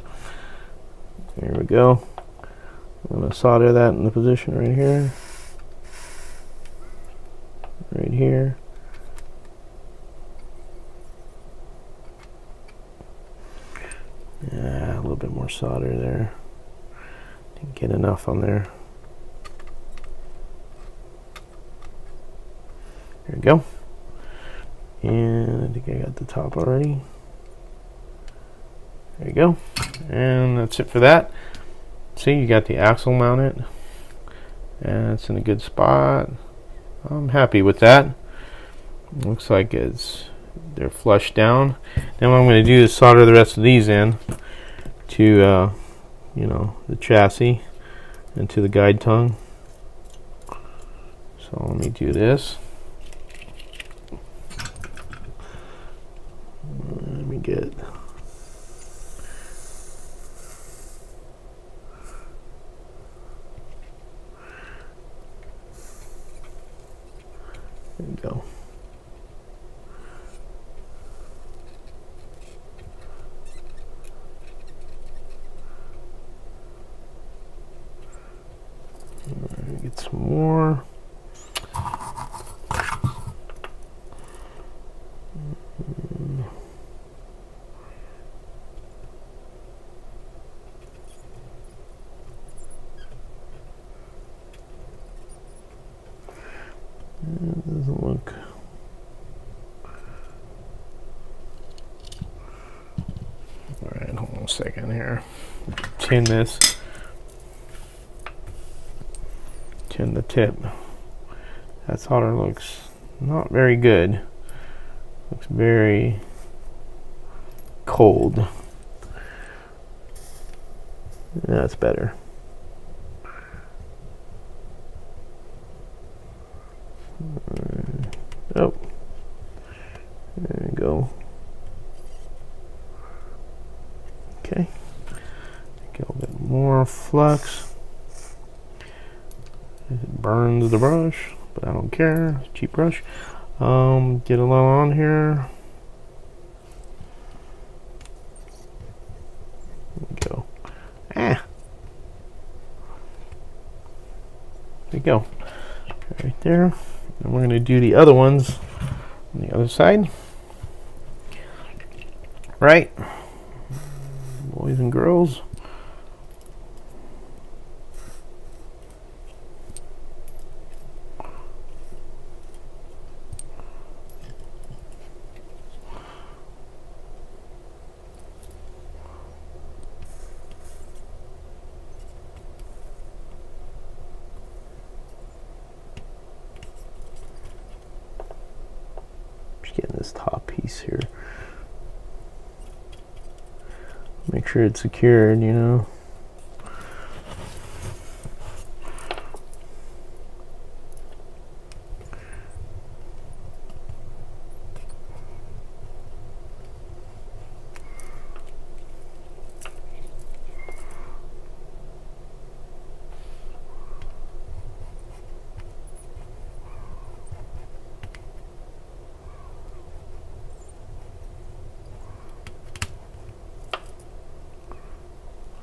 there we go. I'm going to solder that in the position right here, right here. Yeah, a little bit more solder there. Didn't get enough on there. There we go. And I think I got the top already. There you go. And that's it for that. See, you got the axle mounted, and it's in a good spot. I'm happy with that. Looks like they're flush down. Then what I'm going to do is solder the rest of these in to you know, the chassis and to the guide tongue. So let me do this. Let me get there we go. Get some more. It doesn't look. All right, hold on a second here. Tin this. Tin the tip. That solder looks not very good. Looks very cold. That's better. Oh, there we go. Okay, get a little bit more flux. It burns the brush, but I don't care. Cheap brush. Get a little on here. There we go. There we go. Right there. And we're going to do the other ones on the other side. Right, boys and girls. Getting this top piece here. Make sure it's secured, you know.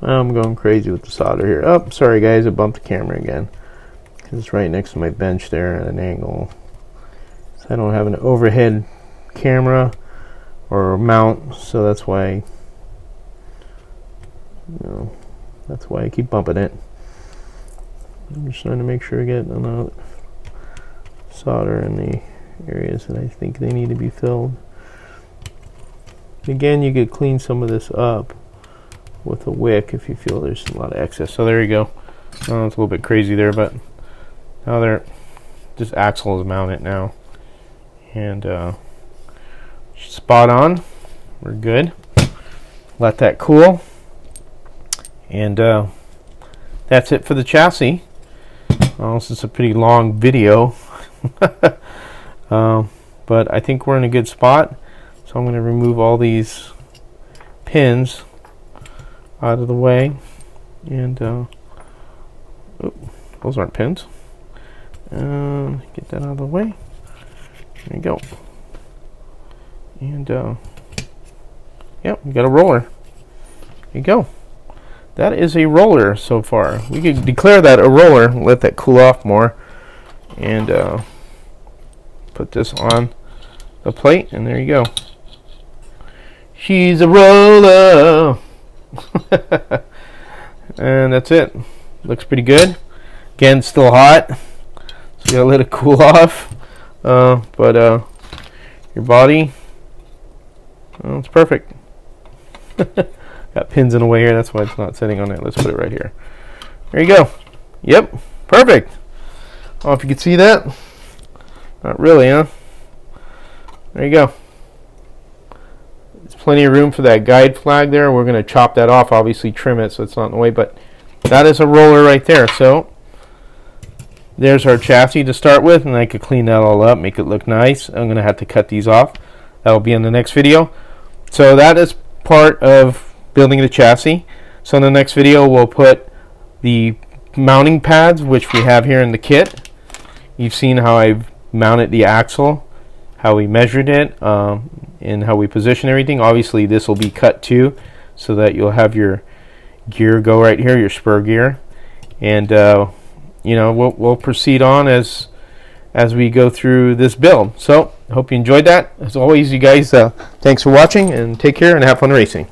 I'm going crazy with the solder here. Oh, sorry guys, I bumped the camera again. Because it's right next to my bench there at an angle. So I don't have an overhead camera or mount, so that's why, that's why I keep bumping it. I'm just trying to make sure I get enough solder in the areas that I think they need to be filled. Again, you could clean some of this up with a wick if you feel there's a lot of excess. So there you go. It's a little bit crazy there, but now they're this axle is mounted now, and spot on. We're good. Let that cool, and that's it for the chassis. This is a pretty long video, but I think we're in a good spot. So I'm going to remove all these pins out of the way, and those aren't pins. Get that out of the way. There you go. And yep, we got a roller. There you go. That is a roller so far. We could declare that a roller, let that cool off more, and put this on the plate, and there you go. She's a roller. And that's it. Looks pretty good. Again, still hot, so you gotta let it cool off. But your body, well, it's perfect. Got pins in the way here, that's why it's not sitting on it. Let's put it right here. There you go. Yep, perfect. I don't know if you can see that. Not really, huh? There you go. There's plenty of room for that guide flag there. We're going to chop that off, obviously trim it so it's not in the way, but that is a roller right there. So there's our chassis to start with, and I could clean that all up, make it look nice. I'm going to have to cut these off. That will be in the next video. So that is part of building the chassis. So in the next video we'll put the mounting pads, which we have here in the kit. You've seen how I've mounted the axle, how we measured it, and how we position everything. Obviously this will be cut too, so that you'll have your gear go right here, your spur gear, and you know, we'll proceed on as we go through this build. So I hope you enjoyed that. As always, you guys, thanks for watching, and take care and have fun racing.